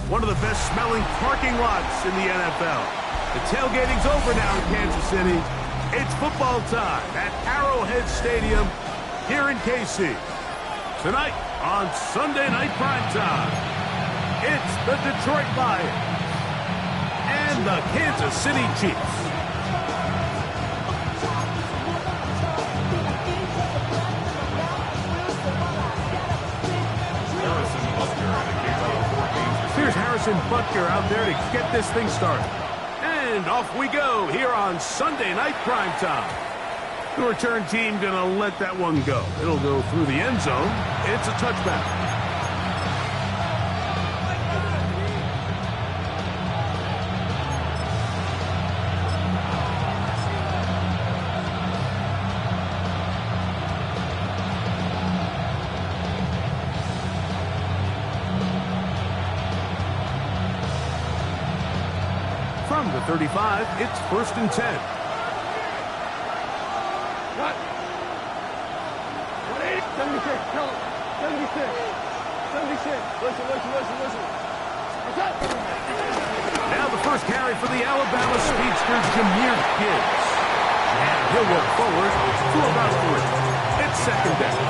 one of the best-smelling parking lots in the NFL. The tailgating's over now in Kansas City. It's football time at Arrowhead Stadium here in KC. Tonight on Sunday Night Primetime, it's the Detroit Lions and the Kansas City Chiefs. Here's Harrison Butker out there to get this thing started. And off we go here on Sunday Night Primetime. The return team going to let that one go. It'll go through the end zone. It's a touchback. From the 35, it's 1st and 10. What? 76, tell him. 76. 76. Listen. Okay. Now the first carry for the Alabama speedster, Jahmyr Gibbs. And he'll work forward to about 3. It's 2nd down.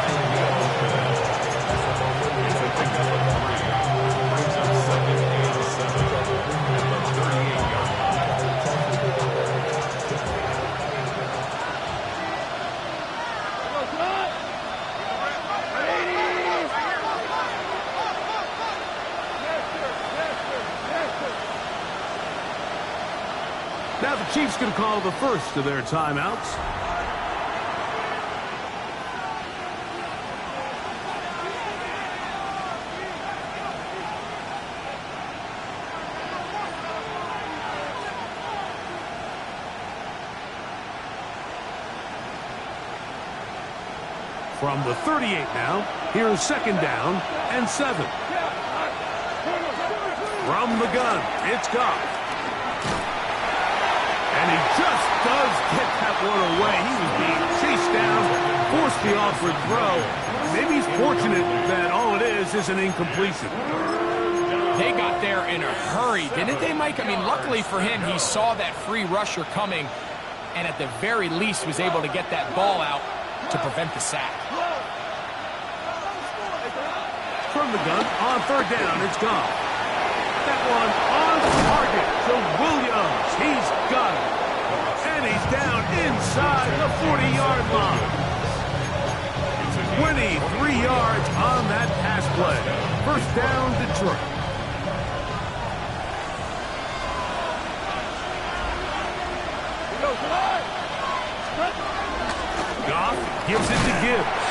Now the Chiefs can call the first of their timeouts. From the 38 now, here's 2nd down and 7. From the gun, it's Goff. And he just does get that one away. He was being chased down, forced the awkward throw. Maybe he's fortunate that all it is an incompletion. They got there in a hurry, didn't they, Mike? I mean, luckily for him, he saw that free rusher coming and at the very least was able to get that ball out to prevent the sack. From the gun, on 3rd down, it's gone. That one on target to Williams. He's got it. And he's down inside the 40-yard line. 23 yards on that pass play. 1st down, Detroit. Goff gives it to Gibbs.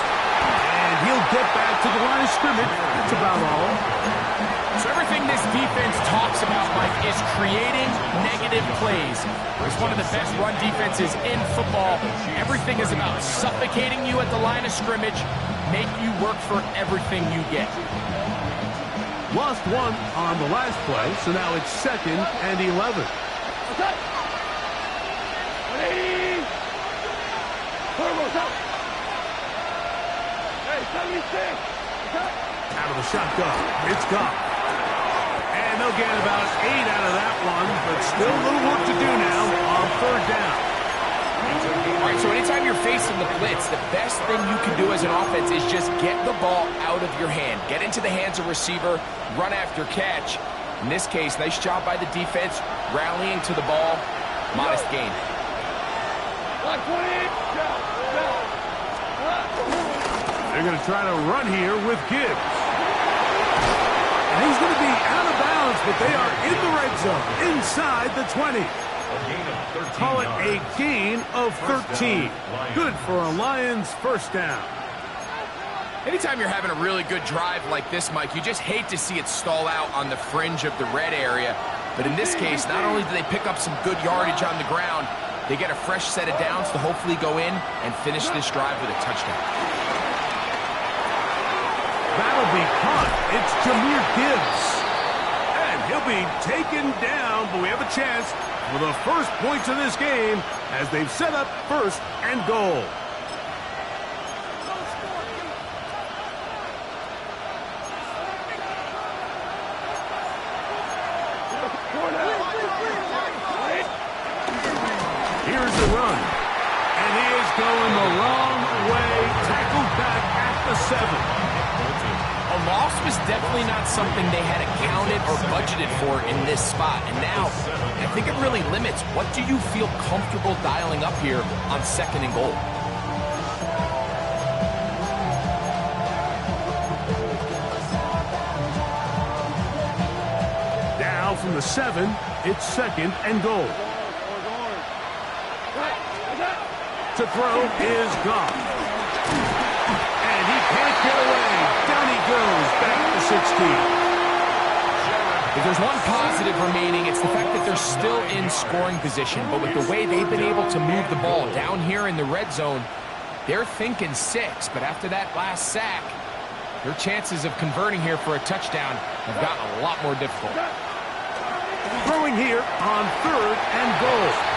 And he'll get back to the line of scrimmage. That's about all. So everything this defense talks about, Mike, is creating negative plays. It's one of the best run defenses in football. Everything is about suffocating you at the line of scrimmage, make you work for everything you get. Lost one on the last play, so now it's 2nd and 11. Okay. 180. Hey, 76. Okay. Out of the shotgun, it's Goff. And they'll get about 8 out of that one, but still a little work to do now on 3rd down. All right, so anytime you're facing the blitz, the best thing you can do as an offense is just get the ball out of your hand. Get into the hands of receiver, run after catch. In this case, nice job by the defense, rallying to the ball, modest gain. 120. They're going to try to run here with Gibbs. And he's going to be out of bounds, but they are in the red zone, inside the 20. Call it a gain of 13. Good for a Lions 1st down. Anytime you're having a really good drive like this, Mike, you just hate to see it stall out on the fringe of the red area. But in this case, not only do they pick up some good yardage on the ground, they get a fresh set of downs to hopefully go in and finish this drive with a touchdown. That'll be caught. It's Jahmyr Gibbs. And he'll be taken down, but we have a chance for the first points of this game as they've set up 1st and goal. Here's the run. And he is going the wrong way. Tackled back at the 7. A loss was definitely not something they had accounted or budgeted for in this spot. And now, I think it really limits what do you feel comfortable dialing up here on 2nd and goal. Now from the 7, it's 2nd and goal. To throw is gone. And he can't get away. Down he goes, back to 16. If there's one positive remaining, it's the fact that they're still in scoring position. But with the way they've been able to move the ball down here in the red zone, they're thinking 6. But after that last sack, their chances of converting here for a touchdown have gotten a lot more difficult. Throwing here on 3rd and goal.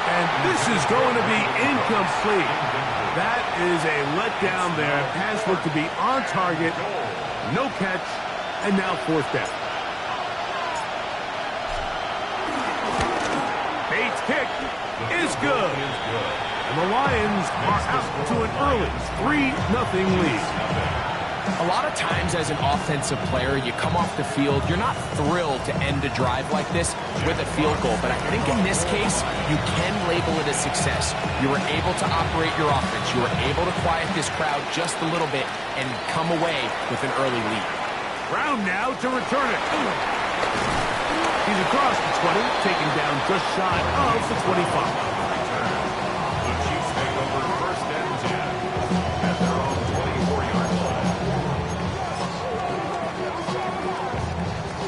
And this is going to be incomplete. That is a letdown there. Pass looked to be on target. No catch. And now 4th down. Bates' kick is good. And the Lions are out to an early 3-0 lead. A lot of times as an offensive player, you come off the field, you're not thrilled to end a drive like this with a field goal. But I think in this case, you can label it a success. You were able to operate your offense. You were able to quiet this crowd just a little bit and come away with an early lead. Brown now to return it. He's across the 20, taken down just shy of the 25.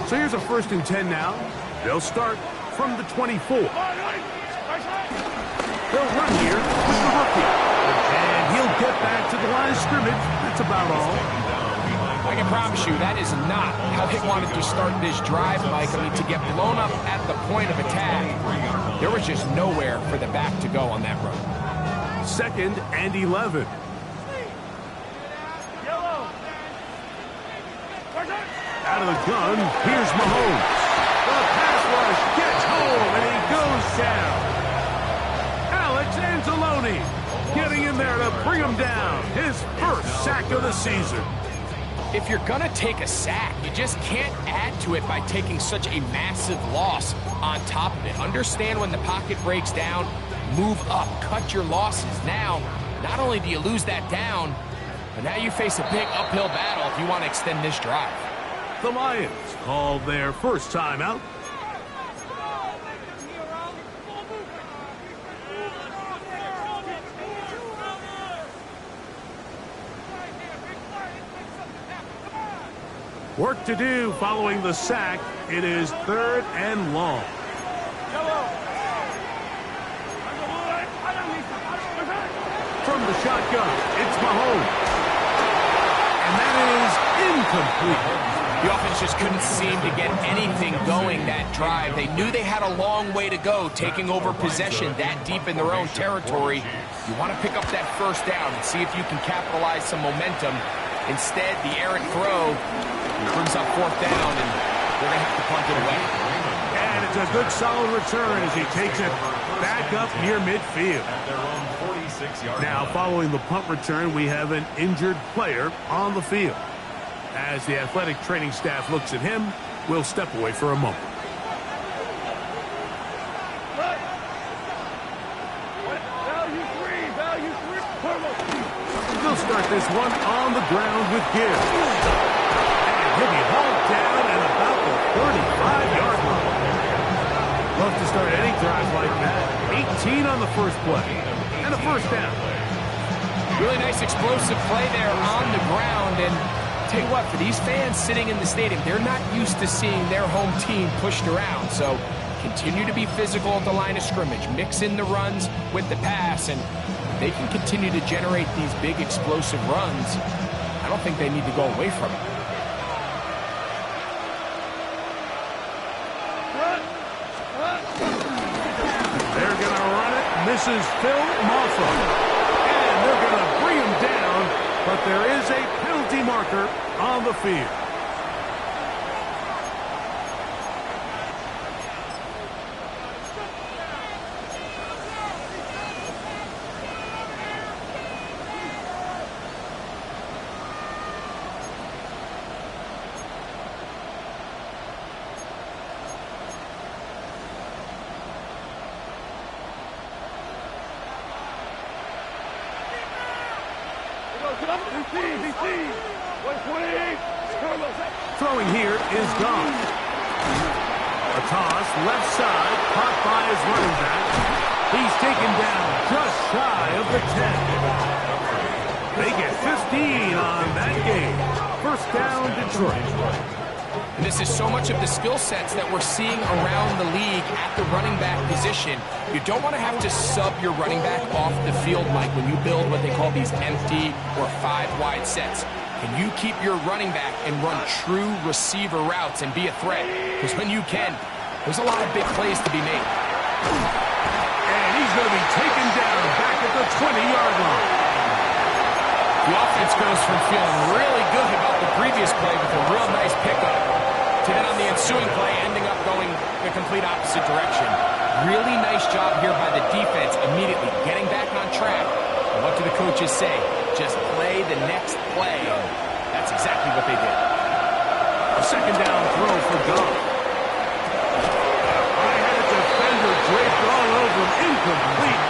So here's a 1st and 10 now. They'll start from the 24. They'll run here with the rookie. And he'll get back to the line of scrimmage. That's about all. I can promise you that is not how they wanted to start this drive, Mike. I mean, to get blown up at the point of attack, there was just nowhere for the back to go on that run. 2nd and 11. Out of the gun, here's Mahomes. The pass rush gets home, and he goes down. Alex Anzalone getting in there to bring him down. His 1st sack of the season. If you're going to take a sack, you just can't add to it by taking such a massive loss on top of it. Understand when the pocket breaks down, move up, cut your losses. Now, not only do you lose that down, but now you face a big uphill battle if you want to extend this drive. The Lions called their first timeout. Work to do following the sack. It is 3rd and long. From the shotgun, it's Mahomes. And that is incomplete. The offense just couldn't seem to get anything going that drive. They knew they had a long way to go, taking over possession that deep in their own territory. You want to pick up that 1st down and see if you can capitalize some momentum. Instead, the errant throw brings up 4th down, and they're going to have to punt it away. And it's a good, solid return as he takes it back up near midfield. Now, following the punt return, we have an injured player on the field. As the athletic training staff looks at him, we'll step away for a moment. They'll start this one on the ground with Gibbs. And he'll be hauled down at about the 35-yard line. Love to start any drive like that. 18 on the first play. And a 1st down. Really nice explosive play there on the ground. And tell you what, for these fans sitting in the stadium, they're not used to seeing their home team pushed around. So continue to be physical at the line of scrimmage. Mix in the runs with the pass, and they can continue to generate these big explosive runs. I don't think they need to go away from it. They're going to run it. Misses Phil Maffa. And they're going to bring him down, but there is a penalty marker on the field. Throwing here is gone. A toss, left side, caught by his running back. He's taken down just shy of the 10. They get 15 on that game. First down, Detroit. And this is so much of the skill sets that we're seeing around the league at the running back position. You don't want to have to sub your running back off the field, Mike, when you build what they call these empty or 5-wide sets. Can you keep your running back and run true receiver routes and be a threat? Because when you can, there's a lot of big plays to be made. And he's going to be taken down back at the 20-yard line. The offense goes from feeling really good about the previous play with a real nice pickup to then on the ensuing play ending up going the complete opposite direction. Really nice job here by the defense immediately getting back on track. And what do the coaches say? Just play the next play. And that's exactly what they did. A second down throw for Goff. I had a defender draped all over him. Incomplete.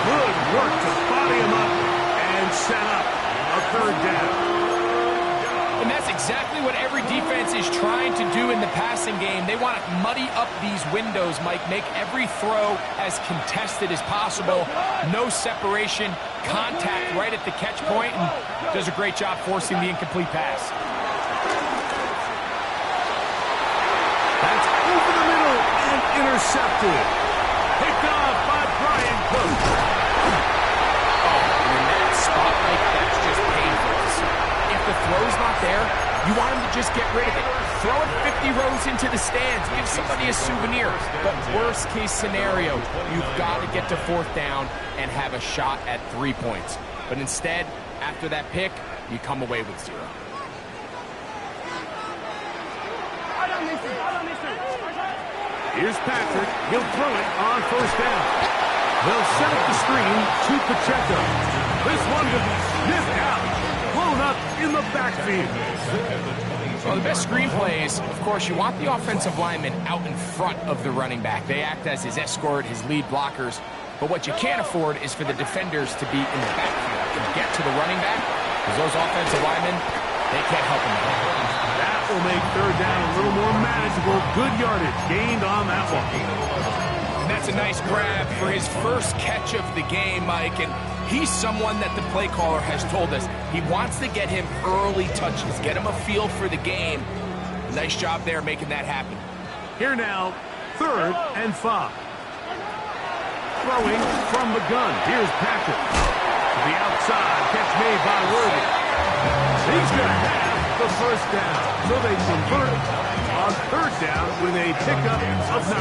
Good work to body him up and set up a third down. And that's exactly what every defense is trying to do in the passing game. They want to muddy up these windows, Mike, make every throw as contested as possible. No separation, contact right at the catch point, and does a great job forcing the incomplete pass. That's over the middle and intercepted. Picked off by Brian Cook. In that spot, Mike, that's just painful to see. If the throw's not there, you want him to just get rid of it. Throw it 50 rows into the stands. Give somebody a souvenir. But worst case scenario, you've got to get to fourth down and have a shot at 3 points. But instead, after that pick, you come away with 0. Here's Patrick. He'll throw it on first down. They'll set up the screen to Pacheco. This one to be sniffed out. Blown up in the backfield. Well, the best screen plays, of course, you want the offensive lineman out in front of the running back. They act as his escort, his lead blockers. But what you can't afford is for the defenders to be in the backfield and get to the running back, because those offensive linemen, they can't help him. That will make third down a little more manageable. Good yardage gained on that one. And that's a nice grab for his first catch of the game, Mike. And he's someone that the play caller has told us he wants to get him early touches, get him a feel for the game. Nice job there making that happen. Here now, 3rd and 5. Throwing from the gun. Here's Patrick. To the outside. Catch made by Worthy. He's going to have the first down. So they convert on third down with a pickup of 9.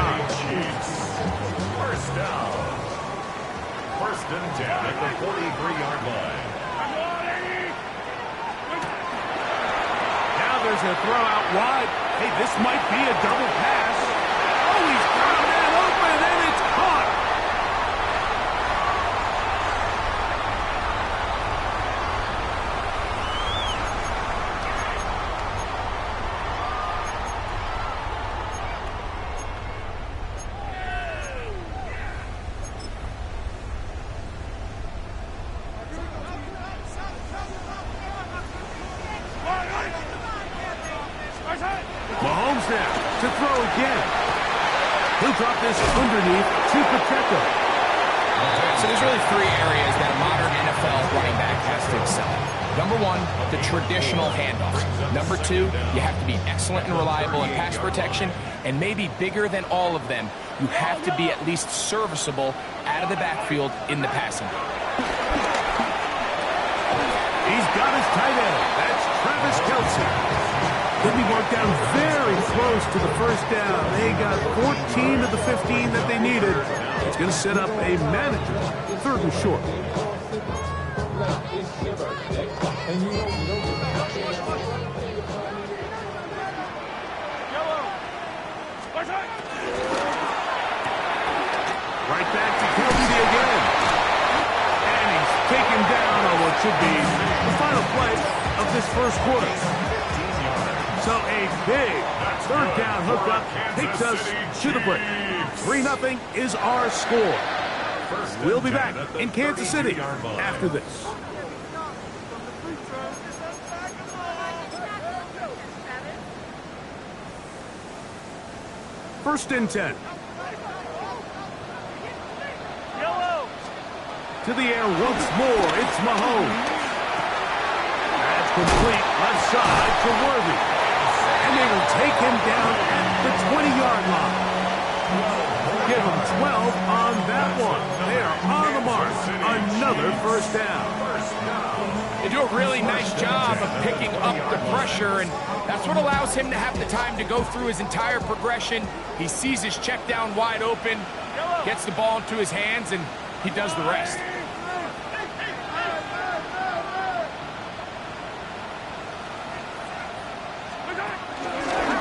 First down. First and 10 at the 43-yard line. Now there's a throw out wide. Hey, this might be a double pass. Oh, he's got a man open, and it's caught. Mahomes now to throw again. He'll drop this underneath to Pacheco. So there's really 3 areas that a modern NFL running back has to excel at. Number 1, the traditional handoffs. Number 2, you have to be excellent and reliable in pass protection. And maybe bigger than all of them, you have to be at least serviceable out of the backfield in the passing game. He's got his tight end. That's Travis Kelce. Could be marked down very close to the first down. They got 14 of the 15 that they needed. It's going to set up a manager's 3rd and short. Right back to Kelce again. And he's taken down on what should be the final play of this first quarter. So a big third down hookup takes us to the break. 3-0 is our score. We'll be back in Kansas City after this. First and 10. Yellow. To the air once more. It's Mahomes. That's complete. Left side to Worthy. And they will take him down at the 20-yard line. Give him 12 on that one. They are on the mark. Another first down. They do a really nice job of picking up the pressure, and that's what allows him to have the time to go through his entire progression. He sees his check down wide open, gets the ball into his hands, and he does the rest.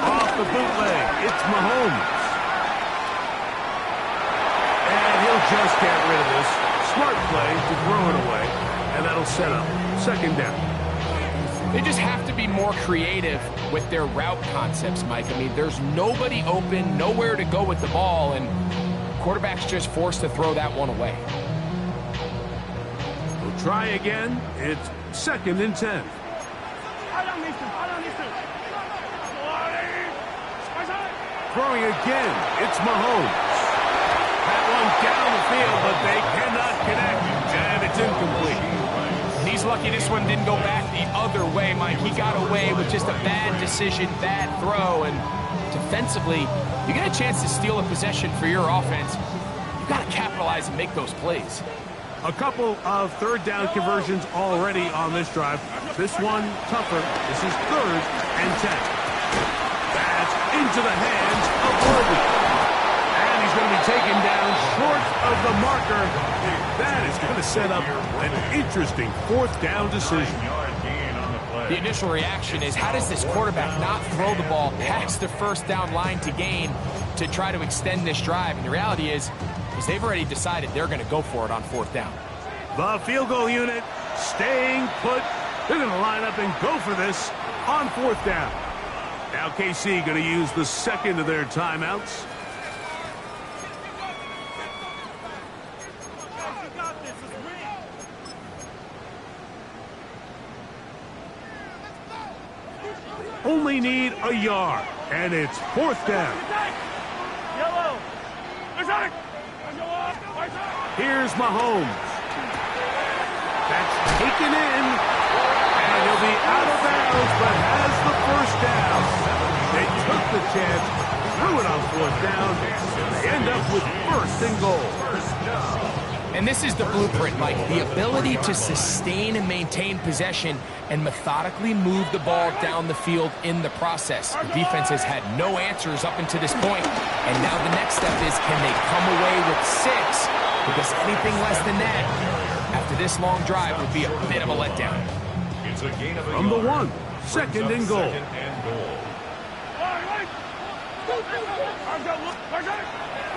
Off the bootleg, it's Mahomes. And he'll just get rid of this. Smart play to throw it away, and that'll set up second down. They just have to be more creative with their route concepts, Mike. I mean, there's nobody open, nowhere to go with the ball, and quarterback's just forced to throw that one away. We'll try again. It's second and 10. Throwing again, it's Mahomes. That one down the field, but they cannot connect, and it's incomplete. He's lucky this one didn't go back the other way, Mike. He got away with just a bad decision, bad throw, and defensively, you get a chance to steal a possession for your offense. You got to capitalize and make those plays. A couple of third down conversions already on this drive. This one tougher. This is third and 10. That's into the hands of Worthy. And he's going to be taken down short of the marker. That is going to set up an interesting fourth down decision. The initial reaction is, how does this quarterback not throw the ball past the first down line to gain to try to extend this drive? And the reality is they've already decided they're going to go for it on fourth down. The field goal unit staying put. They're going to line up and go for this on fourth down. Now KC going to use the second of their timeouts. Only need a yard, and it's fourth down. Yellow. Here's Mahomes. That's taken in, and he'll be out of bounds, but has the first down. They took the chance, threw it on fourth down. They end up with first and goal. And this is the blueprint, Mike. The ability to sustain and maintain possession and methodically move the ball down the field in the process. The defense has had no answers up until this point, and now the next step is, can they come away with 6? Because anything less than that, after this long drive, would be a bit of a letdown. It's a gain of From the 1, second and goal.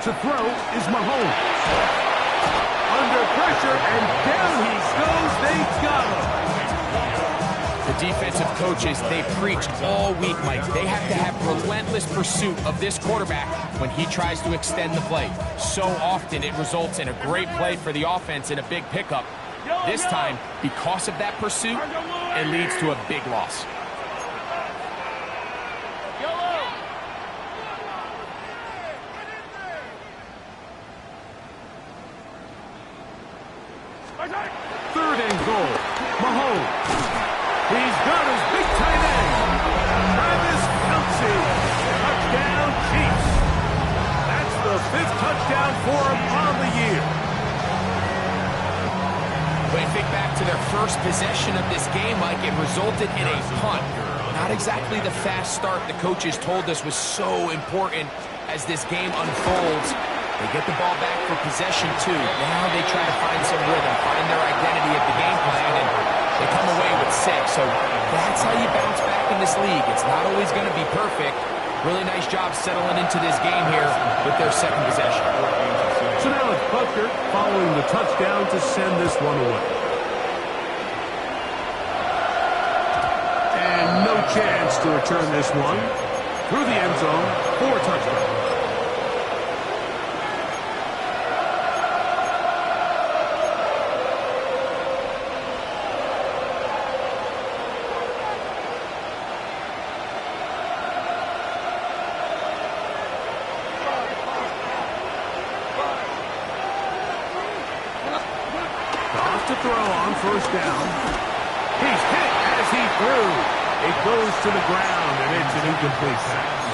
To throw is Mahomes. Under pressure, and down he goes. They got him. The defensive coaches, they preached all week, Mike. They have to have relentless pursuit of this quarterback when he tries to extend the play. So often it results in a great play for the offense and a big pickup. This time, because of that pursuit, it leads to a big loss. Third and goal. Mahomes. He's got his big tight end. Travis Kelce. Touchdown, Chiefs. That's the 5th touchdown for him on the year. When you think back to their first possession of this game, Mike, it resulted in a punt. Not exactly the fast start the coaches told us was so important as this game unfolds. They get the ball back for possession 2. Now they try to find some rhythm, find their identity of the game plan, and they come away with 6. So that's how you bounce back in this league. It's not always going to be perfect. Really nice job settling into this game here with their second possession. So now it's Butker following the touchdown to send this one away. And no chance to return this one. Through the end zone for a touchdown. Off to throw on first down. He's hit as he threw. It goes to the ground, and it's an incomplete pass.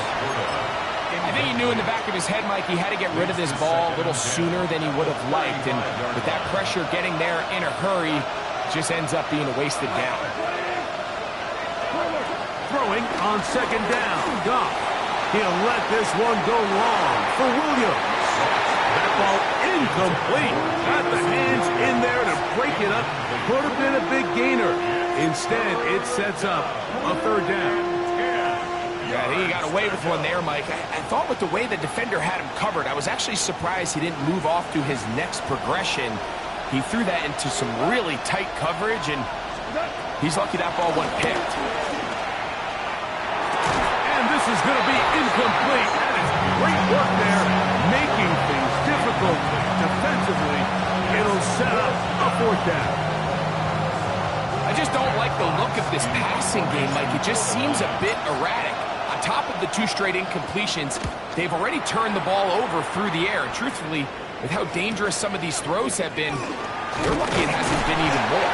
I think he knew in the back of his head, Mike, he had to get rid of this ball a little sooner than he would have liked. And with that pressure getting there in a hurry, it just ends up being a wasted down. Throwing on second down. Goff. He'll let this one go long for Williams. That ball incomplete. Got the hands in there to break it up. Could have been a big gainer. Instead, it sets up a third down. Yeah, I think he got away with one there, Mike. I thought with the way the defender had him covered, I was actually surprised he didn't move off to his next progression. He threw that into some really tight coverage, and he's lucky that ball wasn't picked. And this is going to be incomplete. That is great work there, making things difficult defensively. It'll set up a fourth down. I just don't like the look of this passing game, Mike. It just seems a bit erratic. On top of the 2 straight incompletions, they've already turned the ball over through the air. And truthfully, with how dangerous some of these throws have been, they're lucky it hasn't been even more.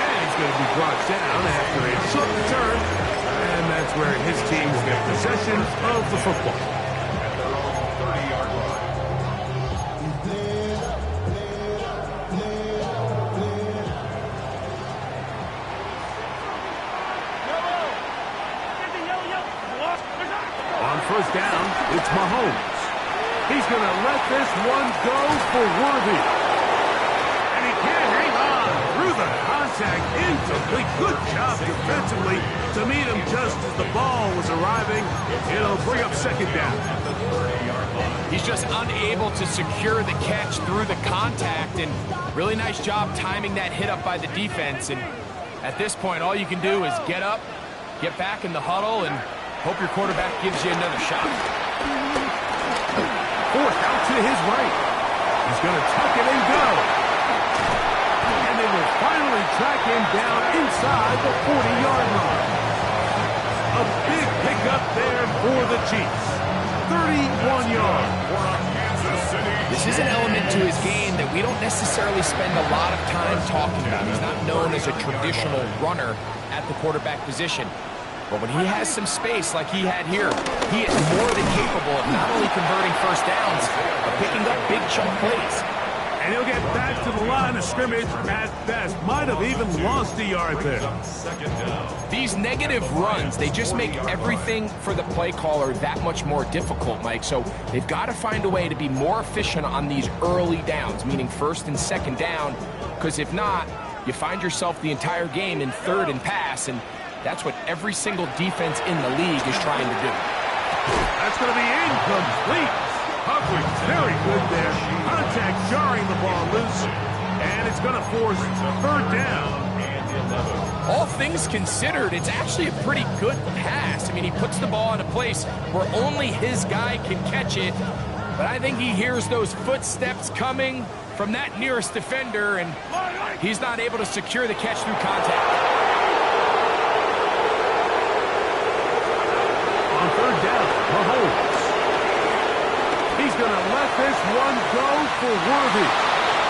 And he's going to be brought down after a short return. And that's where his team will get possession of the football. At their own 30-yard line. On first down, it's Mahomes. He's going to let this one go for Worthy. And he can't hang on through the contact. Incomplete. Good job defensively to meet him just as the ball was arriving. It'll bring up second down. He's just unable to secure the catch through the contact, and really nice job timing that hit up by the defense. And at this point, all you can do is get up, get back in the huddle, and hope your quarterback gives you another shot. Fourth out to his right. He's going to tuck it and go. And they will finally track him down inside the 40-yard line. A big pickup there for the Chiefs. 31 yards. This is an element to his game that we don't necessarily spend a lot of time talking about. He's not known as a traditional runner at the quarterback position. But when he has some space like he had here, he is more than capable of not only converting first downs, but picking up big chunk plays. And he'll get back to the line of scrimmage at best. Might have even lost a yard there. These negative runs, they just make everything for the play caller that much more difficult, Mike. So they've got to find a way to be more efficient on these early downs, meaning first and second down, because if not, you find yourself the entire game in third and pass, and that's what every single defense in the league is trying to do. That's going to be incomplete. Coverage very good there. Contact jarring the ball loose. And it's going to force third down. All things considered, it's actually a pretty good pass. I mean, he puts the ball in a place where only his guy can catch it. But I think he hears those footsteps coming from that nearest defender, and he's not able to secure the catch through contact. On third down, Mahomes. He's going to let this one go for Worthy.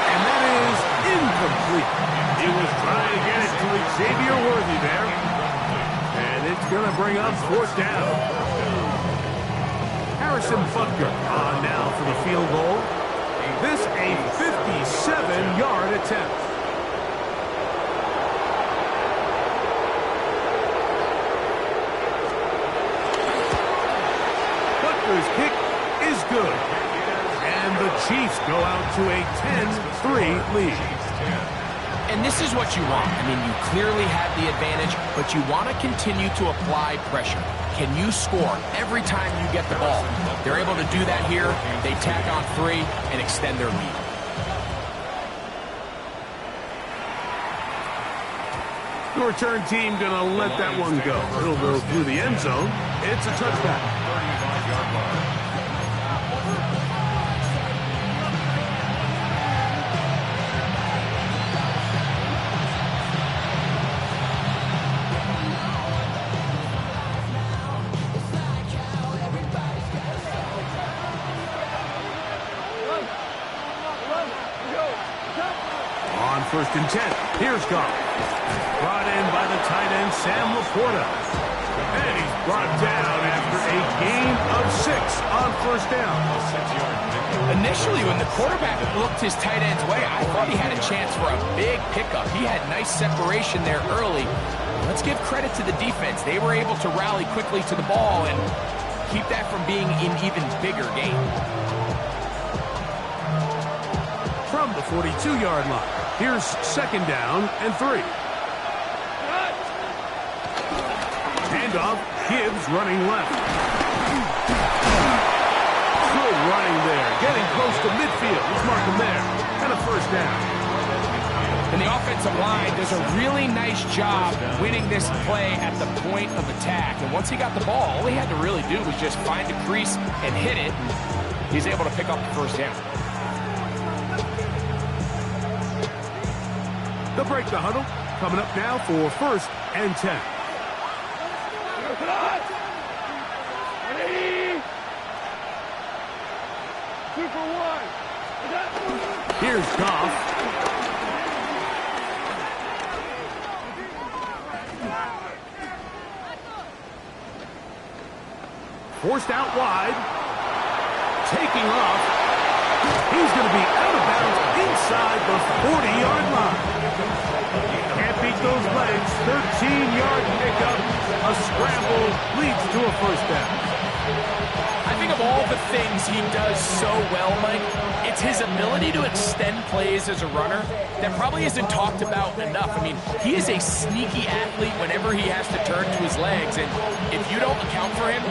And that is incomplete. He was trying to get it to Xavier Worthy there. And it's going to bring up fourth down. Harrison Butker on now for the field goal. This a 57-yard attempt. Butker's kick is good. And the Chiefs go out to a 10-3 lead. And this is what you want. I mean, you clearly have the advantage, but you want to continue to apply pressure. Can you score every time you get the ball? They're able to do that here. They tack on 3 and extend their lead. The return team going to let that one go. It'll go through the end zone. It's a touchback. 35-yard line. On 1st and 10, here's Goff. Brought in by the tight end, Sam Laporta. And he's brought down after a gain of 6 on 1st down. Initially, when the quarterback looked his tight end's way, I thought he had a chance for a big pickup. He had nice separation there early. Let's give credit to the defense. They were able to rally quickly to the ball and keep that from being an even bigger game. From the 42-yard line, here's 2nd down and 3. Handoff, Gibbs running left. Good running there, getting close to midfield. Let's mark him there. And a 1st down. And the offensive line does a really nice job winning this play at the point of attack. And once he got the ball, all he had to really do was just find a crease and hit it. And he's able to pick up the 1st down. They'll break the huddle. Coming up now for 1st and 10. Ready? 2 for 1. Here's Goff. Forced out wide. Taking off. He's going to be out of bounds inside the 40-yard line. Can't beat those legs. 13-yard pickup. A scramble leads to a 1st down. I think of all the things he does so well, Mike, it's his ability to extend plays as a runner that probably isn't talked about enough. I mean, he is a sneaky athlete whenever he has to turn to his legs, and if you don't account for him,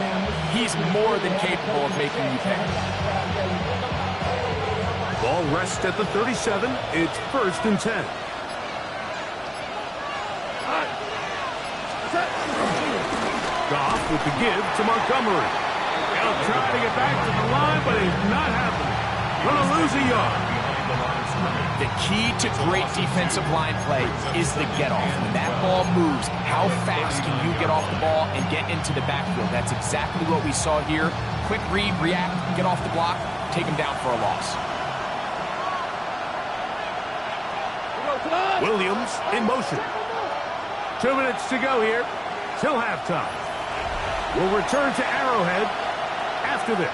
he's more than capable of making you pay. Ball rests at the 37. It's 1st and 10. Goff with the give to Montgomery. He'll try to get back to the line, but it's not happening. Gonna lose a yard. The key to great defensive line play is the get-off. When that ball moves, how fast can you get off the ball and get into the backfield? That's exactly what we saw here. Quick read, react, get off the block, take him down for a loss. Williams in motion. 2 minutes to go here till halftime. We'll return to Arrowhead after this.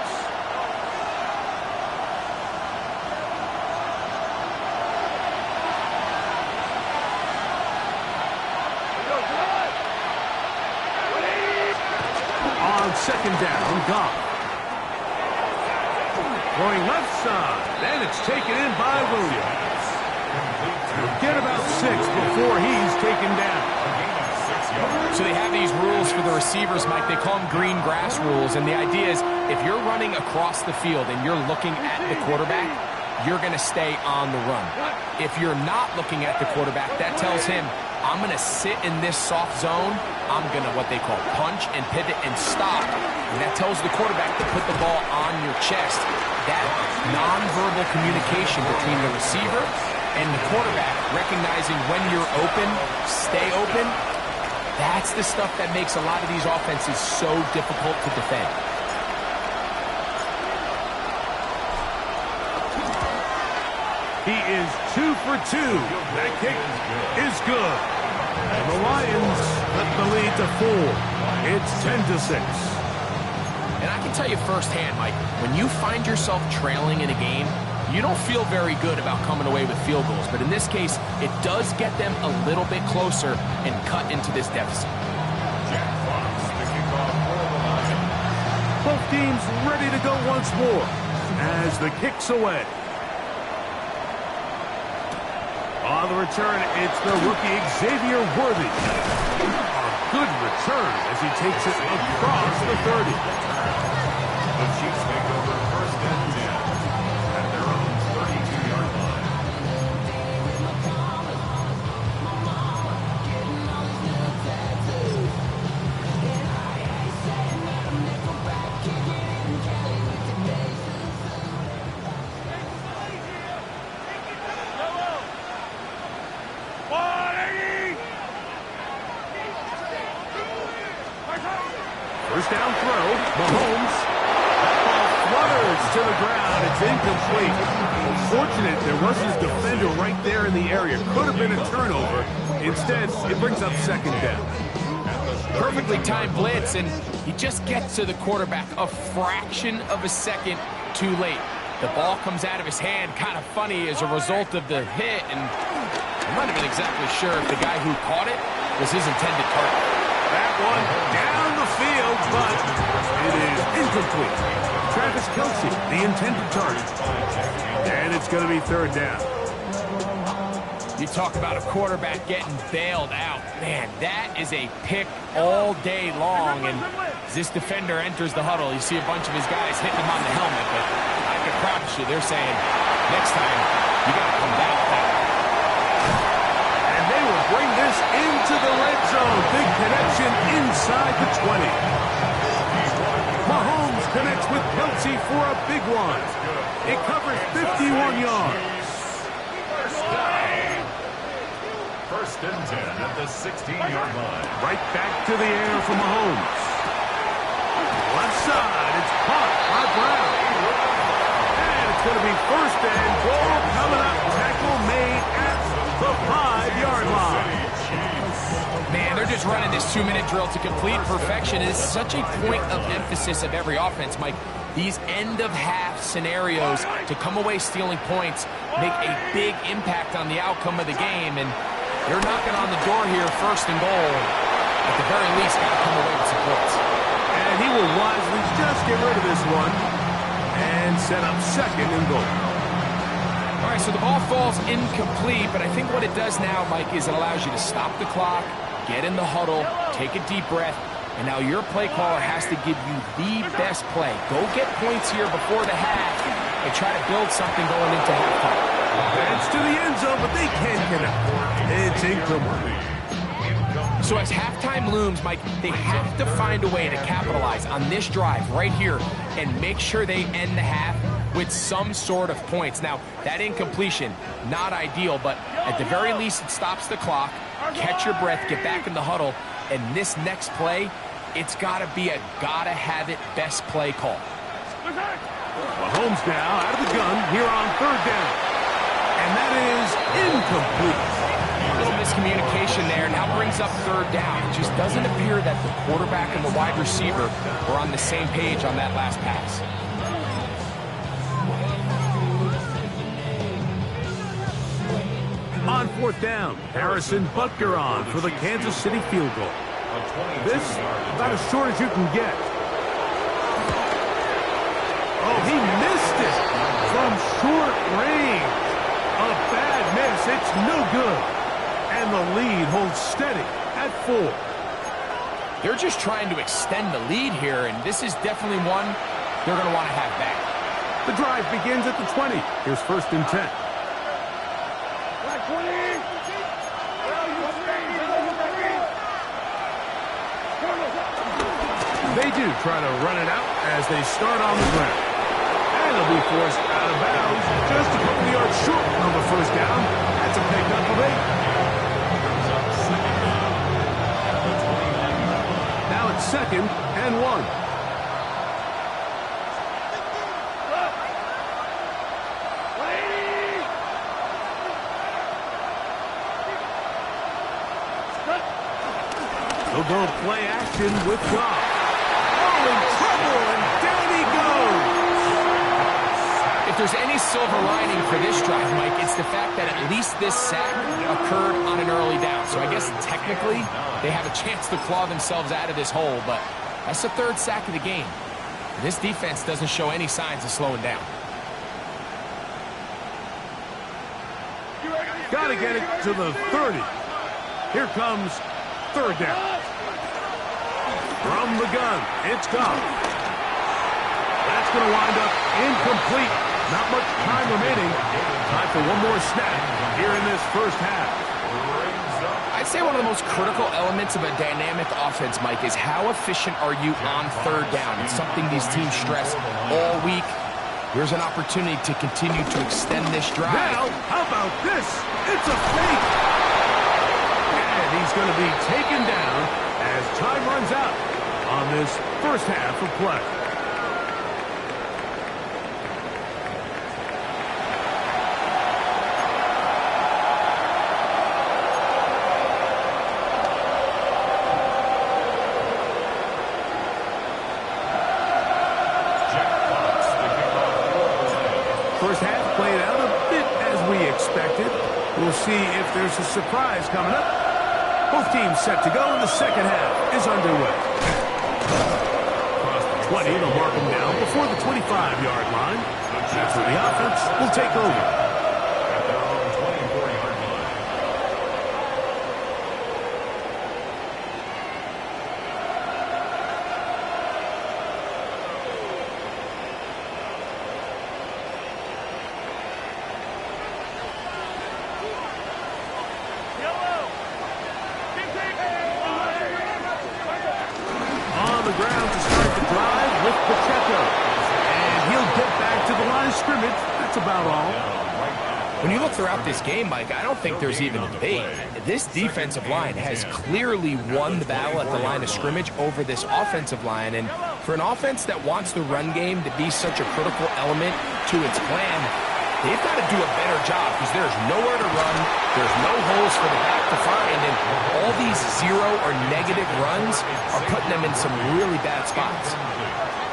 On 2nd down, Goff. Going left side, and it's taken in by Williams. He'll get about 6 before he's taken down. So they have these rules for the receivers, Mike. They call them green grass rules, and the idea is if you're running across the field and you're looking at the quarterback, you're going to stay on the run. If you're not looking at the quarterback, that tells him, I'm going to sit in this soft zone. I'm going to what they call punch and pivot and stop. And that tells the quarterback to put the ball on your chest. That nonverbal communication between the receiver and the quarterback, recognizing when you're open, stay open, that's the stuff that makes a lot of these offenses so difficult to defend. He is 2 for 2. That kick is good. And the Lions let the lead to 4. It's 10-6. And I can tell you firsthand, Mike, when you find yourself trailing in a game, you don't feel very good about coming away with field goals. But in this case, it does get them a little bit closer and cut into this deficit. Both teams ready to go once more as the kick's away. On the return, it's the rookie Xavier Worthy. A good return as he takes it across the 30. The Chiefs take over 1st and 10 at their own 32-yard line. First down throw, Mahomes. That ball flutters to the ground. It's incomplete. Fortunate there wasn't a defender right there in the area. Could have been a turnover. Instead, it brings up second down. Perfectly timed blitz, and he just gets to the quarterback a fraction of a second too late. The ball comes out of his hand kind of funny as a result of the hit, and I'm not even exactly sure if the guy who caught it was his intended target. That one down the field, but it is incomplete. Travis Kelce, the intended target. And it's going to be third down. You talk about a quarterback getting bailed out. Man, that is a pick all day long. And as this defender enters the huddle, you see a bunch of his guys hitting him on the helmet. But I can promise you, they're saying, next time, you got to come down with that. And they will bring this into the red zone. Big connection inside the 20. Mahomes connects with Kelce for a big one. It covers 51 yards. First and 10 at the 16-yard line. Right back to the air for Mahomes. Left side, it's caught by Brown. And it's going to be first and goal coming up. Tackle made at the 5-yard line. Man, they're just running this 2-minute drill to complete perfection. It is such a point of emphasis of every offense, Mike. These end-of-half scenarios to come away stealing points make a big impact on the outcome of the game. And they're knocking on the door here, first and goal. At the very least, got to come away with some points. And he will wisely just get rid of this one and set up second and goal. All right, so the ball falls incomplete, but I think what it does now, Mike, is it allows you to stop the clock, get in the huddle, take a deep breath, and now your play caller has to give you the best play. Go get points here before the half and try to build something going into halftime. It's to the end zone, but they can't connect. It's incomplete. So as halftime looms, Mike, they have to find a way to capitalize on this drive right here and make sure they end the half with some sort of points. Now, that incompletion, not ideal, but at the very least, it stops the clock. Catch your breath, get back in the huddle, and this next play, it's got to be a gotta-have-it best play call. Mahomes now out of the gun here on third down. And that is incomplete. A little miscommunication there, now brings up third down. It just doesn't appear that the quarterback and the wide receiver were on the same page on that last pass. On fourth down, Harrison Butker on for the Kansas City field goal. This about as short as you can get. Oh, he missed it from short range. A bad miss. It's no good. And the lead holds steady at 4. They're just trying to extend the lead here, and this is definitely one they're going to want to have back. The drive begins at the 20. Here's first and 10. They do try to run it out as they start on the ground. And they'll be forced out of bounds just a couple of yards short of the first down. That's a pickup of 8. Now it's second and 1. They'll go play action with Goff. Oh, in trouble, and down he goes. If there's any silver lining for this drive, Mike, it's the fact that at least this sack occurred on an early down. So I guess technically they have a chance to claw themselves out of this hole, but that's the third sack of the game. This defense doesn't show any signs of slowing down. Got to get it to the 30. Here comes third down. From the gun, it's Goff. That's going to wind up incomplete. Not much time remaining. Time for one more snap here in this first half. I'd say one of the most critical elements of a dynamic offense, Mike, is how efficient are you on third down? It's something these teams stress all week. Here's an opportunity to continue to extend this drive. Now, how about this? It's a fake. And he's going to be taken down as time runs out on this first half of play. First half played out a bit as we expected. We'll see if there's a surprise coming up. Both teams set to go, and the second half is underway. Across the 20, they'll mark them down before the 25-yard line. That's where the offense will take over. At their own 24-yard line. On the ground to start the drive with Pacheco. And he'll get back to the line of scrimmage. That's about all. When you look throughout this game, Mike, I don't think there's even a debate. This defensive line has clearly won the battle at the line of scrimmage over this offensive line. And for an offense that wants the run game to be such a critical element to its plan, they've got to do a better job because there's nowhere to run. There's no holes for the back to find. And all these zero or negative runs are putting them in some really bad spots.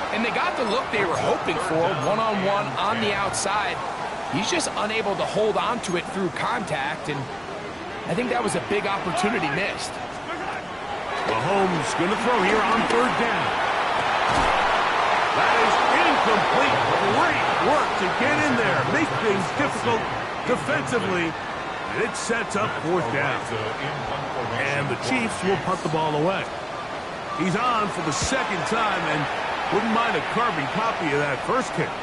And they got the look they were hoping for, one-on-one on the outside. He's just unable to hold on to it through contact, and I think that was a big opportunity missed. Mahomes going to throw here on third down. That is incomplete. Great work to get in there. Make things difficult defensively, and it sets up fourth down. And the Chiefs will punt the ball away. He's on for the second time, and wouldn't mind a carbon copy of that first kick.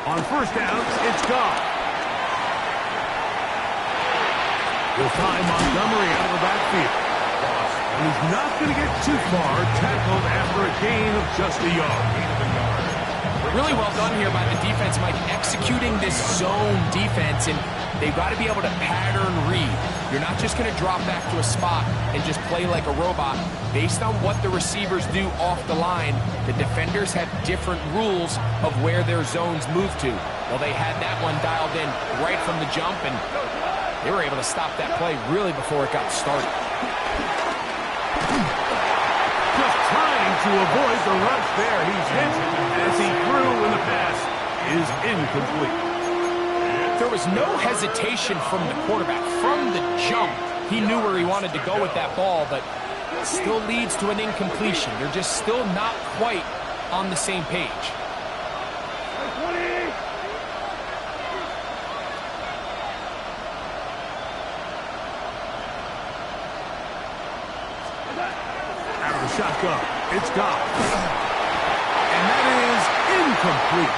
On first down, it's gone. We'll find Montgomery out of the backfield. And he's not going to get too far, tackled after a gain of just a yard. Really well done here by the defense, Mike, executing this zone defense, and they've got to be able to pattern read. You're not just going to drop back to a spot and just play like a robot. Based on what the receivers do off the line, the defenders have different rules of where their zones move to. Well, they had that one dialed in right from the jump, and they were able to stop that play really before it got started. Just trying to avoid the rush there. He's hit as he threw, and the pass is incomplete. There was no hesitation from the quarterback. From the jump, he knew where he wanted to go with that ball, but it still leads to an incompletion. They're just still not quite on the same page. Out of the shotgun, it's gone. And that is incomplete.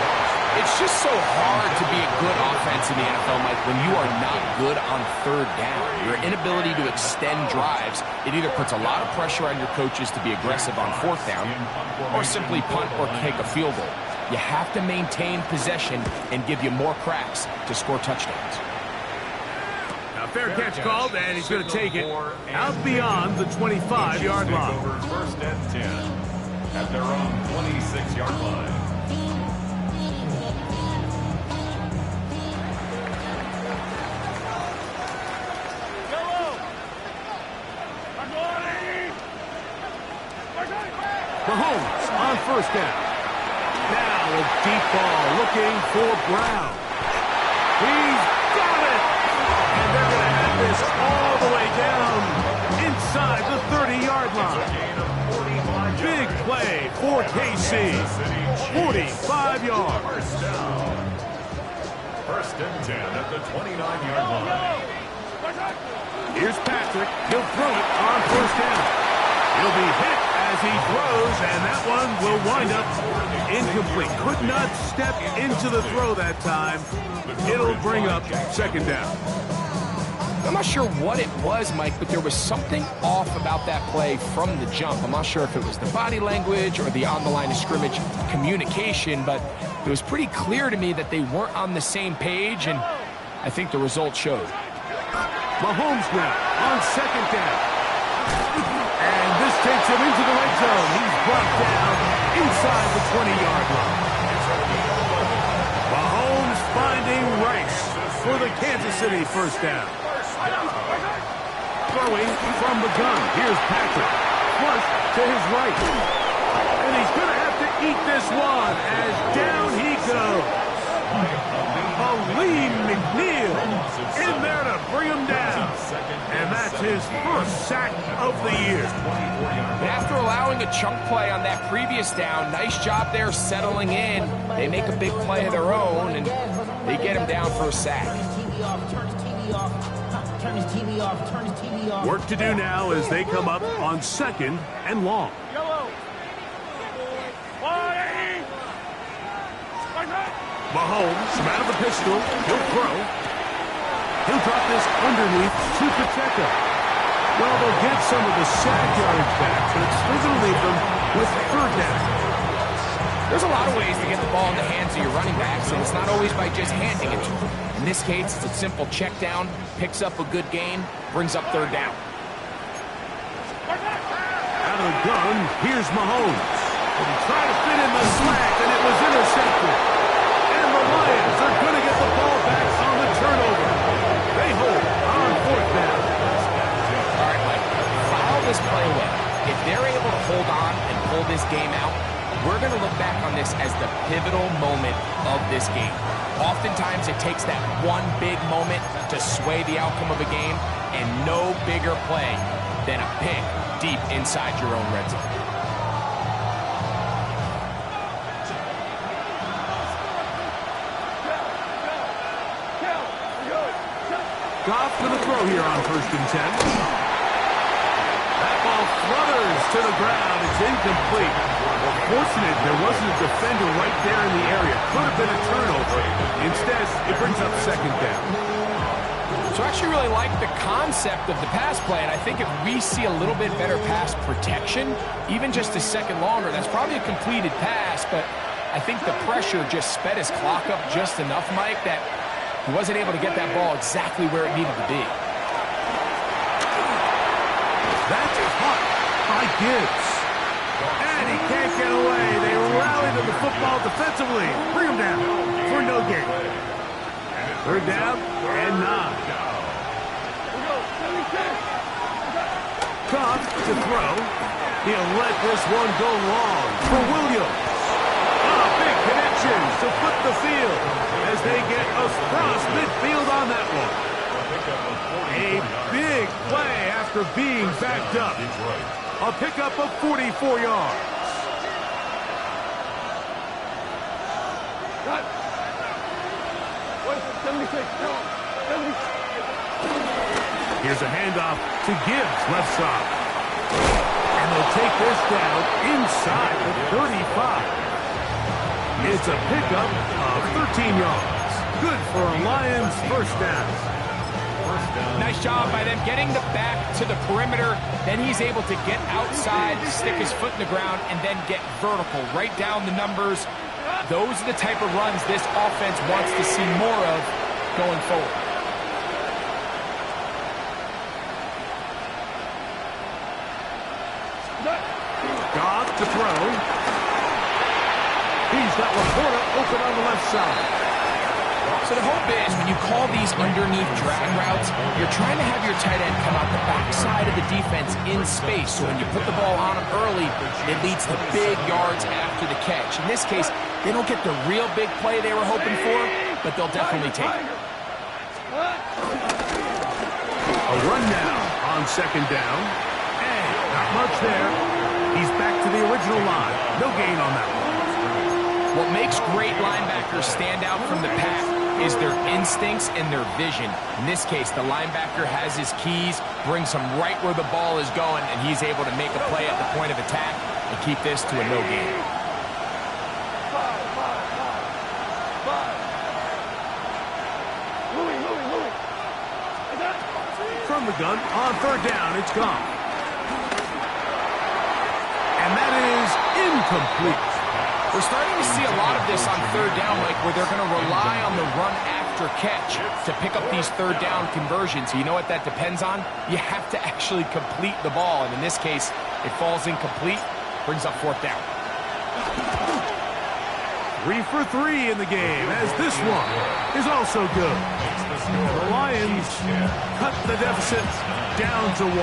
It's just so hard to be a good offense in the NFL, Mike, when you are not good on third down. Your inability to extend drives, it either puts a lot of pressure on your coaches to be aggressive on fourth down or simply punt or kick a field goal. You have to maintain possession and give you more cracks to score touchdowns. Now, fair catch called, and he's going to take it out beyond the 25-yard line. First and 10 at their own 26-yard line. Mahomes on first down. Now a deep ball looking for Brown. He's got it! And they're going to have this all the way down inside the 30-yard line. Big play for KC. 45 yards. First and 10 at the 29-yard line. Here's Patrick. He'll throw it on first down. He'll be hit as he throws, and that one will wind up incomplete. Could not step into the throw that time. It'll bring up second down. I'm not sure what it was, Mike, but there was something off about that play from the jump. I'm not sure if it was the body language or the on-the-line of scrimmage communication, but it was pretty clear to me that they weren't on the same page, and I think the result showed. Mahomes now on second down. And this takes him into the red zone. He's brought down inside the 20-yard line. Mahomes finding Rice for the Kansas City first down. Throwing from the gun. Here's Patrick. Flush to his right. And he's going to have to eat this one as down he goes. Lee McNeil in there to bring him down. And that's his first sack of the year. And after allowing a chunk play on that previous down, nice job there settling in. They make a big play of their own, and they get him down for a sack. Work to do now as they come up on second and long. Mahomes from out of the pistol. He'll throw. He'll drop this underneath to Pacheco. Well, they'll get some of the sack yardage back, but it's still going to leave them with third down. There's a lot of ways to get the ball in the hands of your running backs, and it's not always by just handing it to them. In this case, it's a simple check down, picks up a good gain, brings up third down. Out of the gun, here's Mahomes. And he tried to fit in the slant, and it was intercepted. And the Lions are going to get the ball back on the turnover. They hold on fourth down. All right, Mike, follow this play well. If they're able to hold on and pull this game out, we're going to look back on this as the pivotal moment of this game. Oftentimes, it takes that one big moment to sway the outcome of a game, and no bigger play than a pick deep inside your own red zone. Goff to the throw here on 1st and 10. That ball flutters to the ground. It's incomplete. Well, fortunate there wasn't a defender right there in the area. Could have been a turnover. Instead, it brings up second down. So I actually really like the concept of the pass play, and I think if we see a little bit better pass protection, even just a second longer, that's probably a completed pass, but I think the pressure just sped his clock up just enough, Mike, that he wasn't able to get that ball exactly where it needed to be. That's caught by Gibbs. And he can't get away. They rally to the football defensively. Bring him down for no gain. Third down and 9. Goff to throw. He'll let this one go long for Williams. Big connection to flip the field as they get across midfield on that one. A big play after being backed up. A pickup of 44 yards. Here's a handoff to Gibbs, left side. And they'll take this down inside the 35. It's a pickup of 13 yards. Good for a Lions first down. Nice job by them getting the back to the perimeter. Then he's able to get outside, stick his foot in the ground, and then get vertical. Right down the numbers. Those are the type of runs this offense wants to see more of going forward. Goff to throw. He's got Laporta open on the left side. So the hope is when you call these underneath drag routes, you're trying to have your tight end come out the backside of the defense in space. So when you put the ball on him early, it leads to big yards after the catch. In this case, they don't get the real big play they were hoping for, but they'll definitely take it. A run now on second down. And not much there. He's back to the original line. No gain on that one. What makes great linebackers stand out from the pack is their instincts and their vision. In this case, the linebacker has his keys, brings him right where the ball is going, and he's able to make a play at the point of attack and keep this to a no gain. From the gun, on third down, it's gone. And that is incomplete. We're starting to see a lot of this on third down, Mike, where they're going to rely on the run after after catch to pick up these third down conversions. You know what that depends on? You have to actually complete the ball, and in this case, it falls incomplete, brings up fourth down. 3 for 3 in the game, as this one is also good. The Lions cut the deficit down to 1.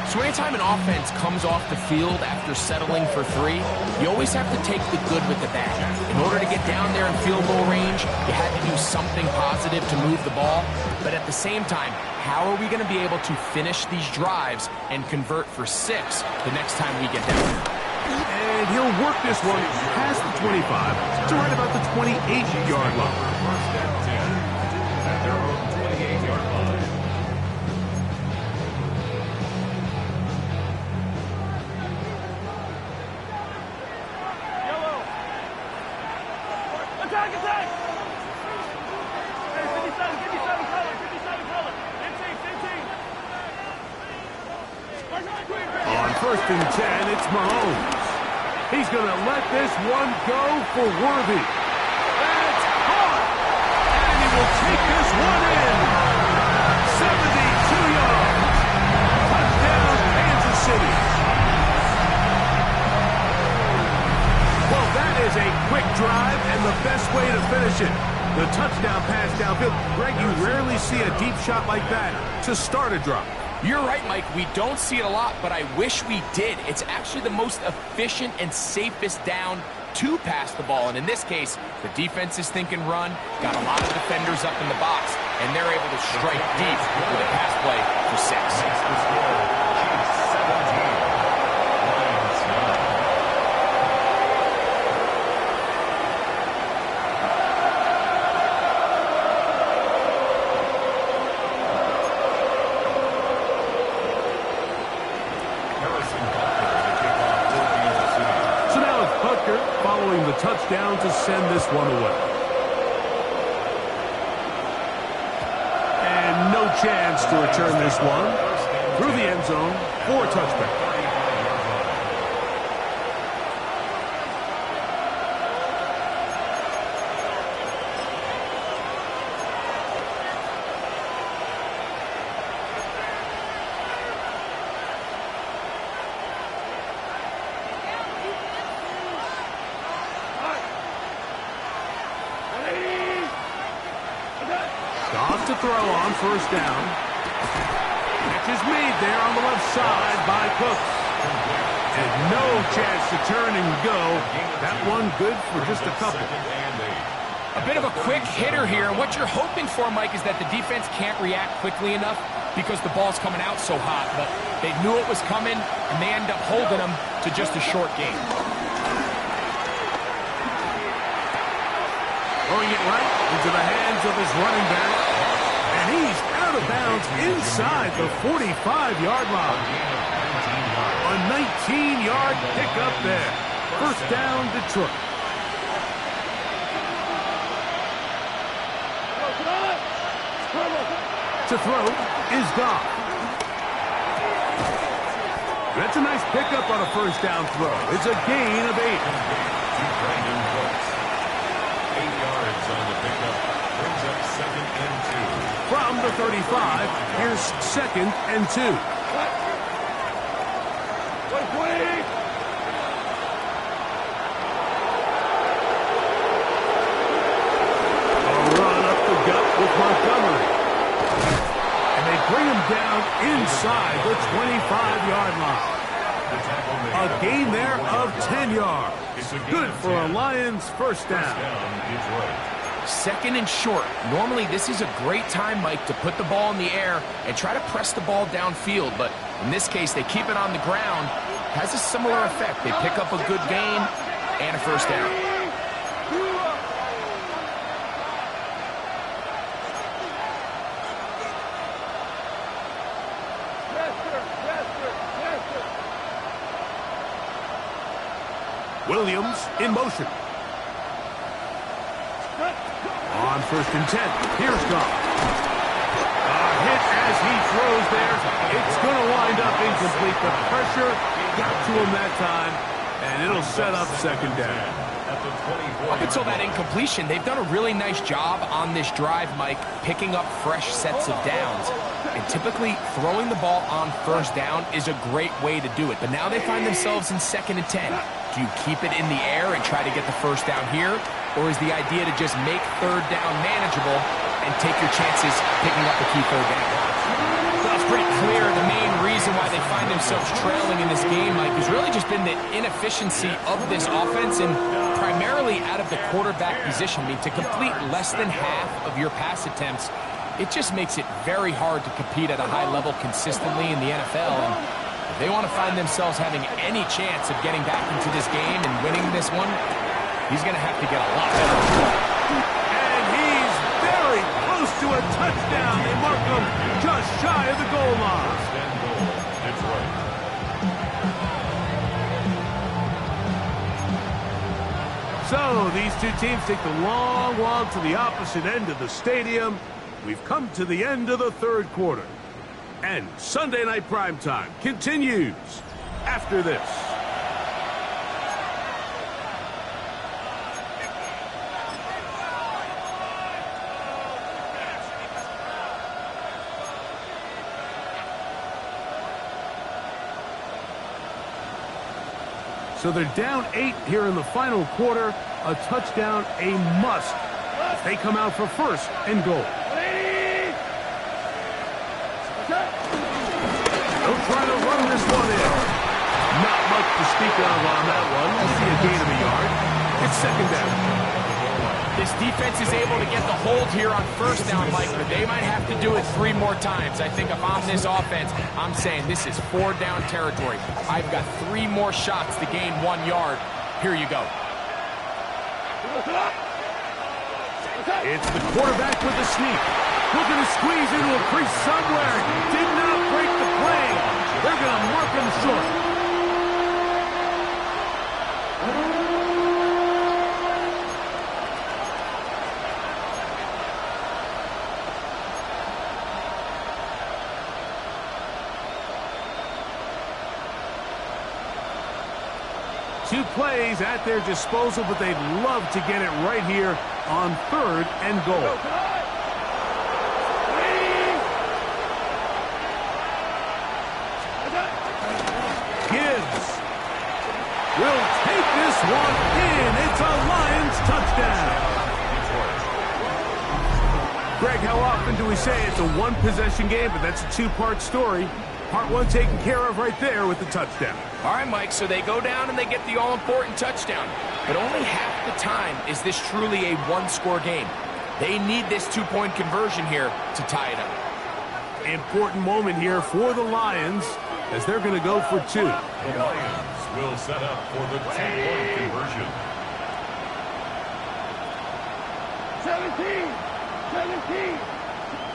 So anytime an offense comes off the field after settling for 3, you always have to take the good with the bad. In order to get down there in field goal range, you had to do something positive to move the ball. But at the same time, how are we going to be able to finish these drives and convert for 6 the next time we get down there? And he'll work this one past the 25 to right about the 28-yard line. First and 10 at their own 28-yard line. Yellow. Attack, attack! Hey, 57 color, 57 color. 15. On first and 10, it's Mahomes. He's going to let this one go for Worthy. That's caught! And he will take this one in. 72 yards. Touchdown, Kansas City. Well, that is a quick drive and the best way to finish it. The touchdown pass downfield. Greg, you rarely see a deep shot like that to start a drive. You're right, Mike. We don't see it a lot, but I wish we did. It's actually the most efficient and safest down to pass the ball. And in this case, the defense is thinking run, got a lot of defenders up in the box, and they're able to strike deep with a pass play for 6. Makes the score Chiefs 17, Lions 9. Following the touchdown to send this one away. And no chance to return this one through the end zone for a touchback. Off to throw on first down. Catch is made there on the left side by Cooks. And no chance to turn and go. That one good for just a couple. A bit of a quick hitter here. What you're hoping for, Mike, is that the defense can't react quickly enough because the ball's coming out so hot. But they knew it was coming, and they end up holding them to just a short game. Throwing it right into the hands of his running back. And he's out of bounds inside the 45-yard line. A 19-yard pickup there. First down, Detroit. To throw is Goff. That's a nice pickup on a first down throw. It's a gain of 8. 8 yards on the pickup. Brings up 2nd and 2. From the 35, here's 2nd and 2. A run up the gut with Montgomery. And they bring him down inside the 25-yard line. A gain there of 10 yards. Good for a Lions first down. 2nd and short. Normally, this is a great time, Mike, to put the ball in the air and try to press the ball downfield. But in this case, they keep it on the ground. Has a similar effect. They pick up a good gain and a first down. Williams in motion. On 1st and 10, here's Goff. A hit as he throws there. It's going to wind up incomplete. The pressure got to him that time, And it'll set up second down. Up until that incompletion, they've done a really nice job on this drive, Mike, picking up fresh sets of downs. And typically, throwing the ball on first down is a great way to do it. But now they find themselves in 2nd and 10. Do you keep it in the air and try to get the first down here? Or is the idea to just make 3rd down manageable and take your chances picking up the key 3rd down? Well, it's pretty clear the main reason why they find themselves trailing in this game, Mike, has really just been the inefficiency of this offense and primarily out of the quarterback position. I mean, to complete less than half of your pass attempts, it just makes it very hard to compete at a high level consistently in the NFL. And if they want to find themselves having any chance of getting back into this game and winning this one, he's going to have to get a lot better. And he's very close to a touchdown. They mark him just shy of the goal line. So these two teams take the long walk to the opposite end of the stadium. We've come to the end of the 3rd quarter. And Sunday Night Primetime continues after this. So they're down 8 here in the final quarter. A touchdown, a must. They come out for 1st and goal. They'll try to run this one in. Not much to speak of on that one. We'll see a gain of a yard. It's 2nd down. This defense is able to get the hold here on 1st down, Mike, but they might have to do it 3 more times. I think if I'm this offense, I'm saying this is 4th down territory. I've got 3 more shots to gain 1 yard. Here you go. It's the quarterback with the sneak. Looking to squeeze into a crease somewhere. Did not break the play. They're going to mark him short. Two plays at their disposal, but they'd love to get it right here on 3rd and goal. Gibbs will take this one in. It's a Lions touchdown. Greg, how often do we say it's a 1-possession game, but that's a 2-part story? Part 1 taken care of right there with the touchdown. All right, Mike, so they go down and they get the all-important touchdown. But only half the time is this truly a 1-score game. They need this 2-point conversion here to tie it up. Important moment here for the Lions as they're going to go for 2. The Lions will set up for the 2-point conversion. 17,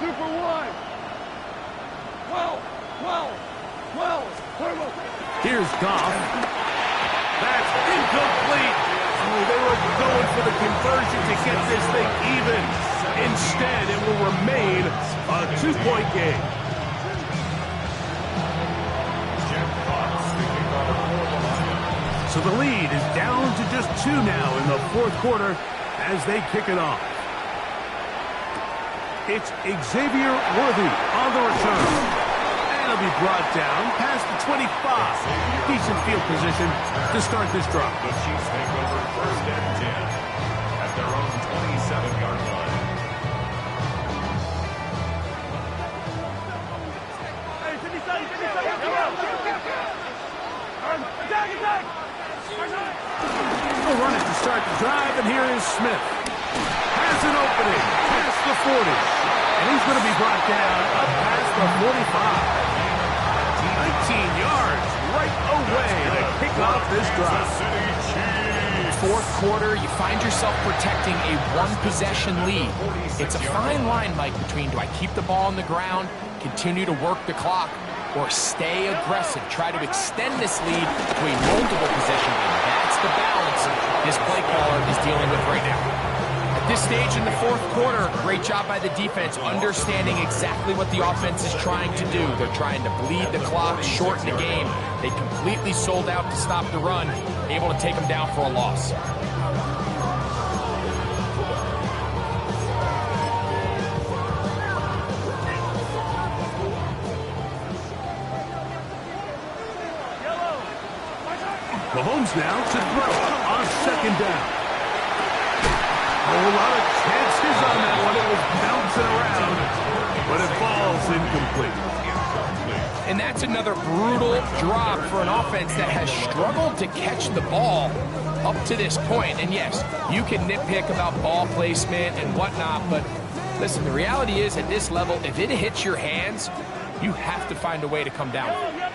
2 for 1. 12, 12. Here's Goff. That's incomplete. Oh, they were going for the conversion to get this thing even. Instead, it will remain a 2-point game. So the lead is down to just 2 now in the 4th quarter as they kick it off. It's Xavier Worthy on the return. He'll be brought down past the 25. Decent field position to start this drive. The Chiefs take over 1st and 10 at their own 27-yard line. Hey, 50 Attack! They'll run it to start the drive, and here is Smith. Has an opening past the 40. And he's going to be brought down up past the 45. 19 yards right away to kick off this drive. 4th quarter, you find yourself protecting a 1-possession lead. It's a fine line, Mike, between do I keep the ball on the ground, continue to work the clock, or stay aggressive, try to extend this lead to a multiple possession game. That's the balance this play caller is dealing with right now. At this stage in the fourth quarter, great job by the defense, understanding exactly what the offense is trying to do. They're trying to bleed the clock, shorten the game. They completely sold out to stop the run, able to take them down for a loss. Mahomes now to throw on second down. A whole lot of chances on that one. It was bouncing around, but it falls incomplete. And that's another brutal drop for an offense that has struggled to catch the ball up to this point. And yes, you can nitpick about ball placement and whatnot, but listen, the reality is at this level, if it hits your hands, you have to find a way to come down with it.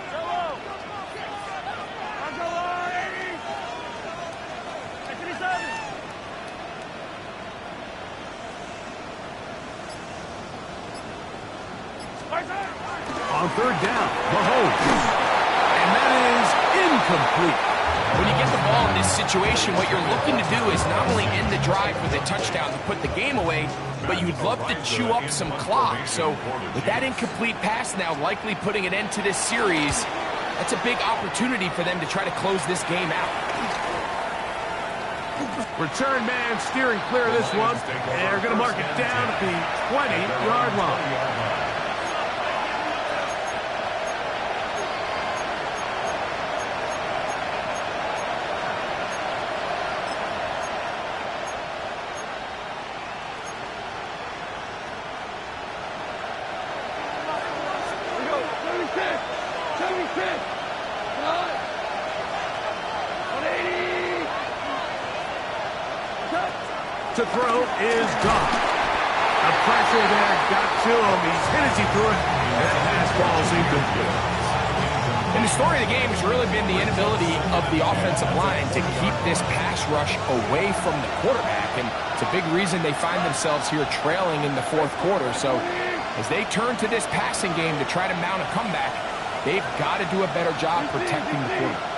On third down, Mahomes. And that is incomplete. When you get the ball in this situation, what you're looking to do is not only end the drive with a touchdown to put the game away, but you'd love to chew up some clock. So with that incomplete pass now likely putting an end to this series, that's a big opportunity for them to try to close this game out. Return man steering clear of this one. And they're going to mark it down at the 20-yard line. To throw is gone. The pressure there got to him. He's hit as he threw it, and that pass falls incomplete. And the story of the game has really been the inability of the offensive line to keep this pass rush away from the quarterback, and it's a big reason they find themselves here trailing in the fourth quarter. So as they turn to this passing game to try to mount a comeback, they've got to do a better job protecting the quarterback.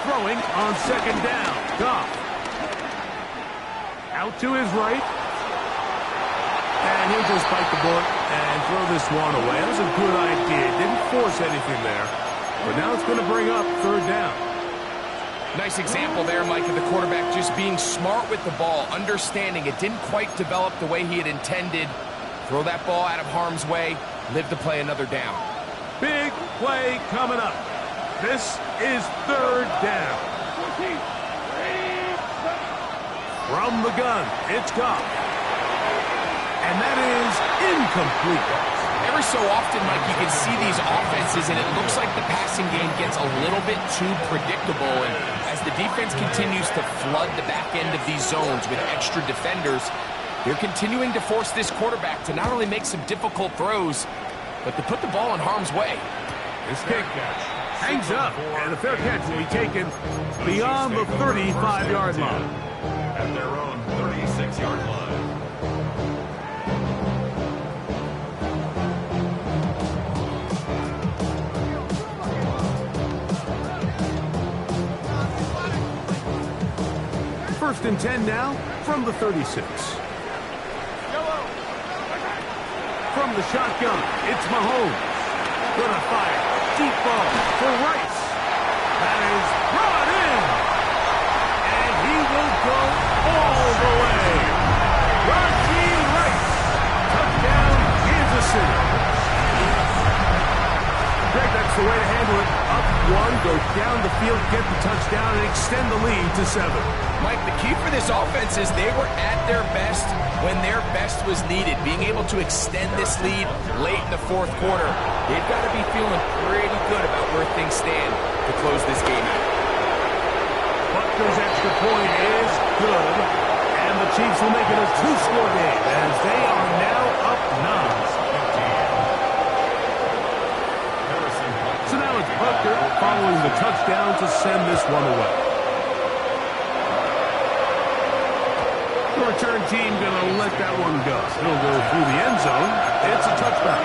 Throwing on second down, Goff. Out to his right. And he'll just bite the bullet and throw this one away. That was a good idea. Didn't force anything there. But now it's going to bring up third down. Nice example there, Mike, of the quarterback just being smart with the ball, understanding it didn't quite develop the way he had intended. Throw that ball out of harm's way, live to play another down. Big play coming up. This is third down. From the gun, it's Goff. And that is incomplete. Every so often, Mike, you can see these offenses, and it looks like the passing game gets a little bit too predictable. And as the defense continues to flood the back end of these zones with extra defenders, they're continuing to force this quarterback to not only make some difficult throws, but to put the ball in harm's way. This kick hangs up, and a fair catch will be taken beyond the 35-yard line. At their own 36-yard line. First and 10 now from the 36. From the shotgun, it's Mahomes. Gonna fire. Deep ball for Rice. That is brought in. And he will go all the way. Rashee Rice. Touchdown, Kansas City. Greg, that's the way to handle it. Up one, go down the field, get the touchdown, and extend the lead to 7. Mike, the key for this offense is they were at their best when their best was needed. Being able to extend this lead late in the fourth quarter, they've got to be feeling pretty good about where things stand to close this game out. Butler's extra point is good, and the Chiefs will make it a two-score game as they are now up 9. So now it's Butler following the touchdown to send this one away. The return team going to let that one go. It'll go through the end zone. It's a touchback.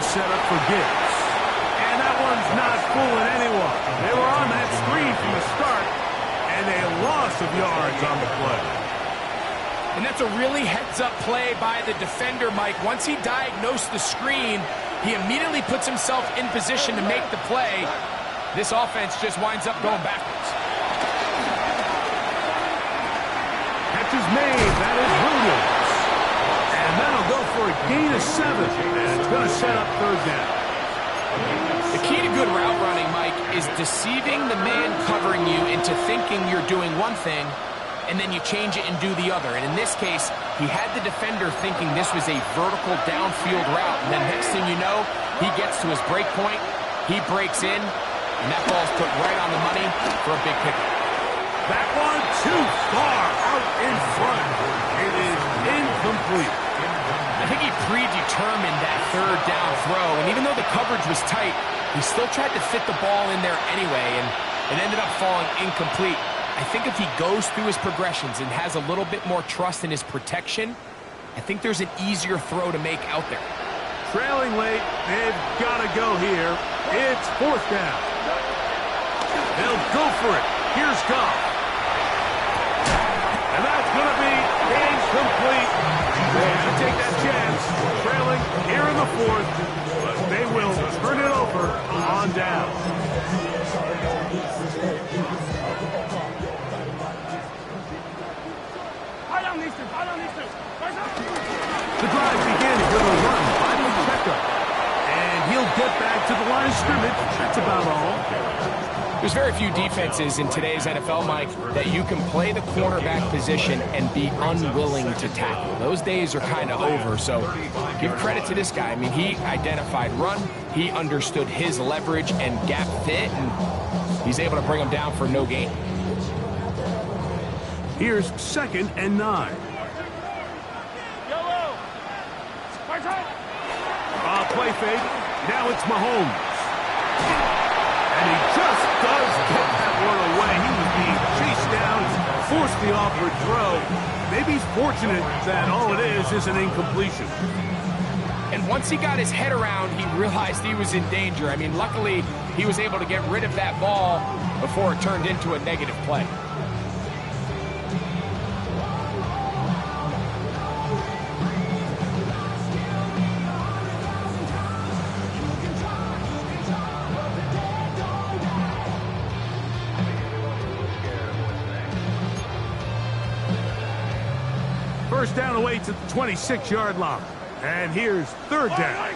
setup for Gibbs. And that one's not fooling anyone. They were on that screen from the start, and a loss of yards on the play. And that's a really heads-up play by the defender, Mike. Once he diagnosed the screen, he immediately puts himself in position to make the play. This offense just winds up going backwards. Catch is made. That is Williams. And that'll go for a gain of 7. And it's going to set up third down. The key to good route running, Mike, is deceiving the man covering you into thinking you're doing one thing, and then you change it and do the other. And in this case, he had the defender thinking this was a vertical downfield route. And then next thing you know, he gets to his break point, he breaks in, and that ball's put right on the money for a big pickup. That one too far out in front. It is incomplete. I think he predetermined that third down throw, and even though the coverage was tight, he still tried to fit the ball in there anyway, and it ended up falling incomplete. I think if he goes through his progressions and has a little bit more trust in his protection, I think there's an easier throw to make out there. Trailing late, they've got to go here. It's fourth down. They'll go for it. Here's Goff. And that's going to be incomplete. They had to take that chance, trailing here in the fourth, but they will turn it over on down. The drive began with a run by Pacheco, and he'll get back to the line of scrimmage. That's about all. There's very few defenses in today's NFL, Mike, that you can play the cornerback position and be unwilling to tackle. Those days are kind of over, so give credit to this guy. I mean, he identified run, he understood his leverage and gap fit, and he's able to bring him down for no gain. Here's 2nd and 9. Play fake. Now it's Mahomes. And he just does get that one away. He was being chased down, forced the awkward throw. Maybe he's fortunate that all it is an incompletion. And once he got his head around, he realized he was in danger. I mean, luckily, he was able to get rid of that ball before it turned into a negative play. First down away to the 26-yard line. And here's third down.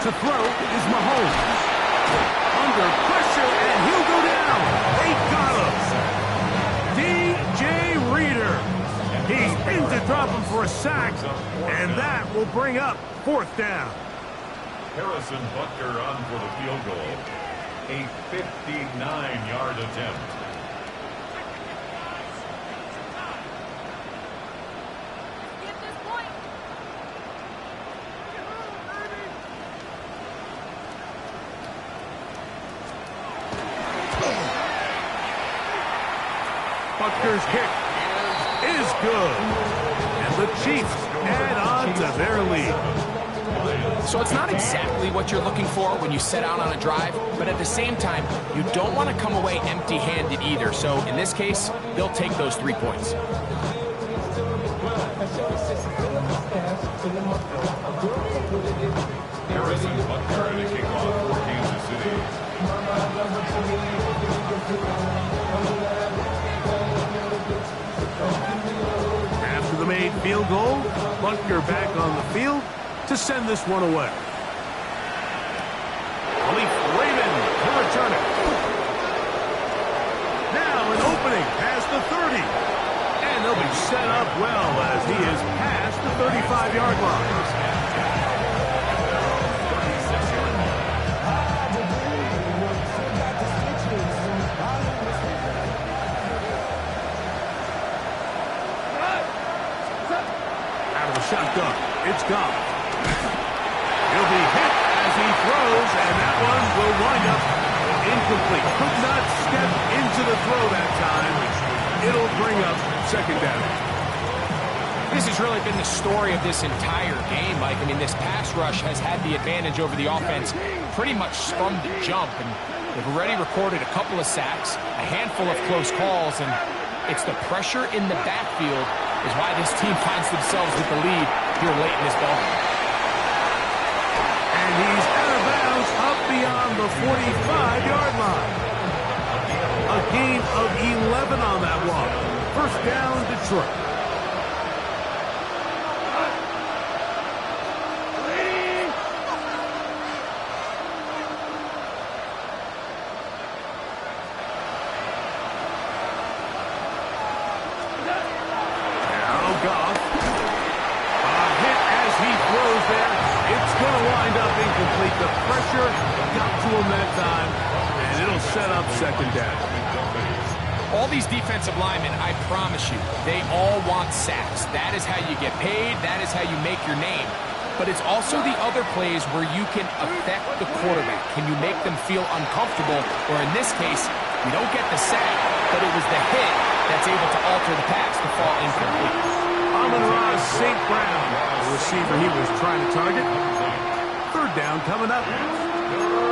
To throw is Mahomes. Under pressure, and he'll go down. They got him. DJ Reader. He's in to drop him for a sack, and that will bring up fourth down. Harrison Butker on for the field goal. A 59-yard attempt. Butker's kick is good. And the Chiefs add on to their lead. So it's not exactly what you're looking for when you set out on a drive, but at the same time, you don't want to come away empty-handed either. So in this case, they'll take those 3 points. Harrison Butker and a kickoff for Kansas City. After the made field goal, Butker back on the field to send this one away. Khalif Raymond to return it. Now an opening past the 30. And they'll be set up well as he is past the 35-yard line. Out of the shotgun, it's Goff. He'll be hit as he throws, and that one will wind up incomplete. Could not step into the throw that time. It'll bring up second down. This has really been the story of this entire game, Mike. I mean, this pass rush has had the advantage over the offense pretty much from the jump, and they've already recorded a couple of sacks, a handful of close calls, and it's the pressure in the backfield is why this team finds themselves with the lead here late in this ball game. And he's out of bounds up beyond the 45-yard line. A gain of 11 on that walk. First down, Detroit. The pressure got to him that time, and it'll set up second down. All these defensive linemen, I promise you, they all want sacks. That is how you get paid. That is how you make your name. But it's also the other plays where you can affect the quarterback. Can you make them feel uncomfortable? Or in this case, you don't get the sack, but it was the hit that's able to alter the pass to fall incomplete. Amon-Ra St. Brown, the receiver he was trying to target. Third down coming up.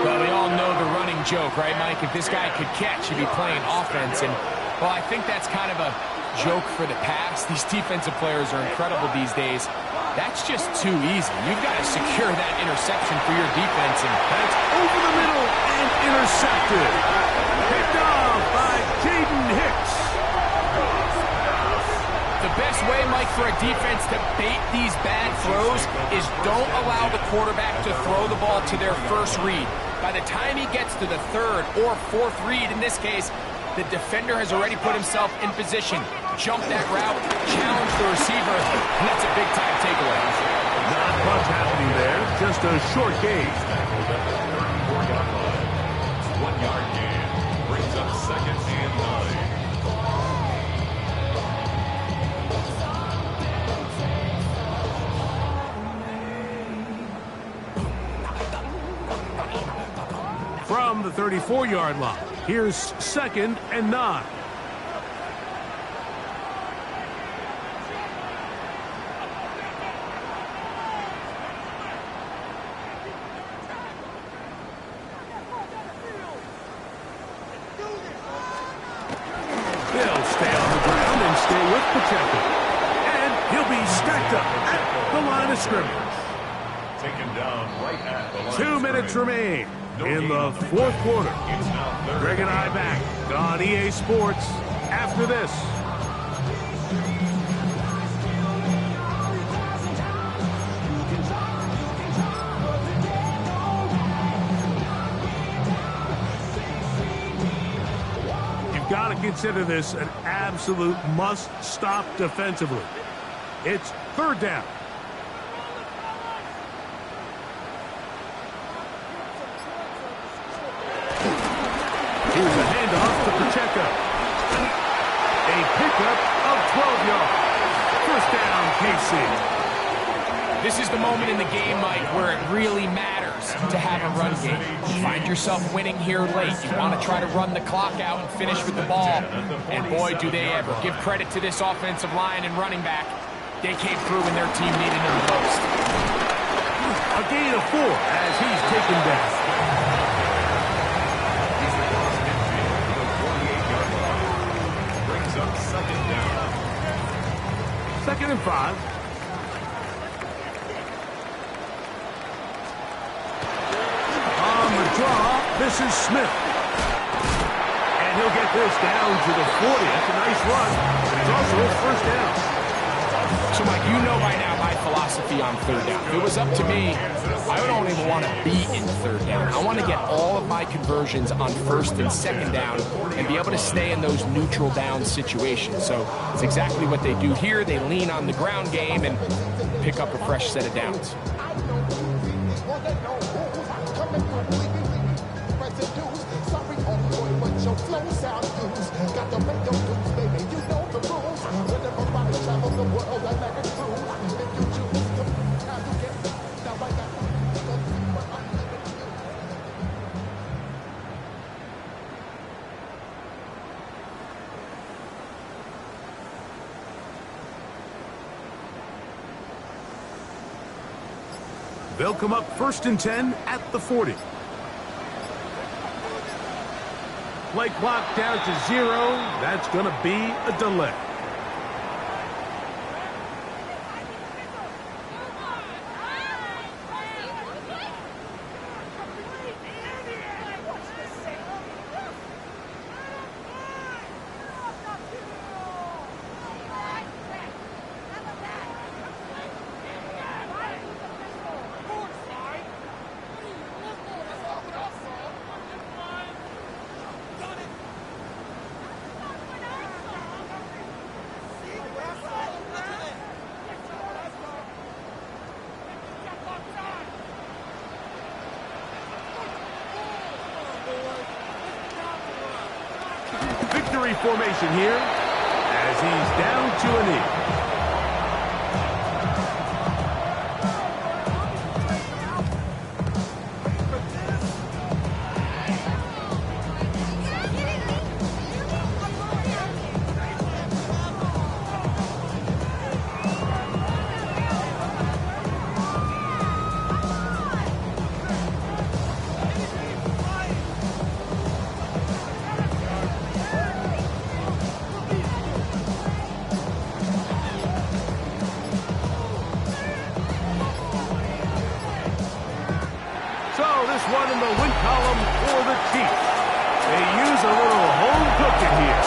Well, we all know the running joke, right, Mike? If this guy could catch, he'd be playing offense. And, well, I think that's kind of a joke for the pass. These defensive players are incredible these days. That's just too easy. You've got to secure that interception for your defense. And that's over the middle and intercepted. Picked off by Jaden Hicks. The best way, Mike, for a defense to bait these bad throws is don't allow the quarterback to throw the ball to their first read. By the time he gets to the third or fourth read, in this case, the defender has already put himself in position. Jump that route, challenge the receiver, and that's a big-time takeaway. Not much happening there, just a short gain. 1-yard gain brings up second and 9. From the 34-yard line, here's second and 9. They'll stay on the ground and stay with Pacheco. And he'll be stacked up at the line of scrimmage. Taken down right at the line. 2 minutes remain in the fourth quarter. Greg and I back on EA Sports after this. You've got to consider this an absolute must-stop defensively. It's third down. Here's a handoff to Pacheco. A pickup of 12 yards. First down, KC. This is the moment in the game, Mike, where it really matters to have a run game. You find yourself winning here late. You want to try to run the clock out and finish with the ball. And boy, do they ever. Give credit to this offensive line and running back. They came through when their team needed them the most. A gain of 4 as he's taken down. Second and 5. On the draw, this is Smith. And he'll get this down to the 40. That's a nice run. It's also his first down. So, Mike, you know by now my philosophy on third down. If it was up to me, I don't even want to be in third down. I want to get all of my conversions on first and second down and be able to stay in those neutral down situations. So it's exactly what they do here. They lean on the ground game and pick up a fresh set of downs. They'll come up 1st and 10 at the 40. Play clock down to 0. That's going to be a delay. Victory formation here as he's down to a knee. This one in the win column for the Chiefs. They use a little home cooking here.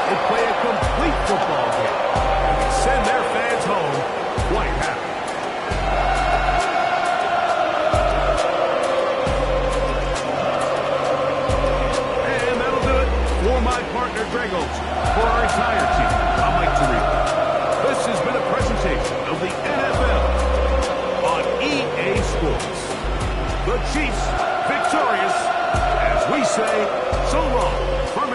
They play a complete football game. And they send their fans home quite happy. And that'll do it for my partner, Gregos. For our entire team, I'm Mike Torino. This has been a presentation of the NFL on EA Sports. The Chiefs victorious, as we say, so long from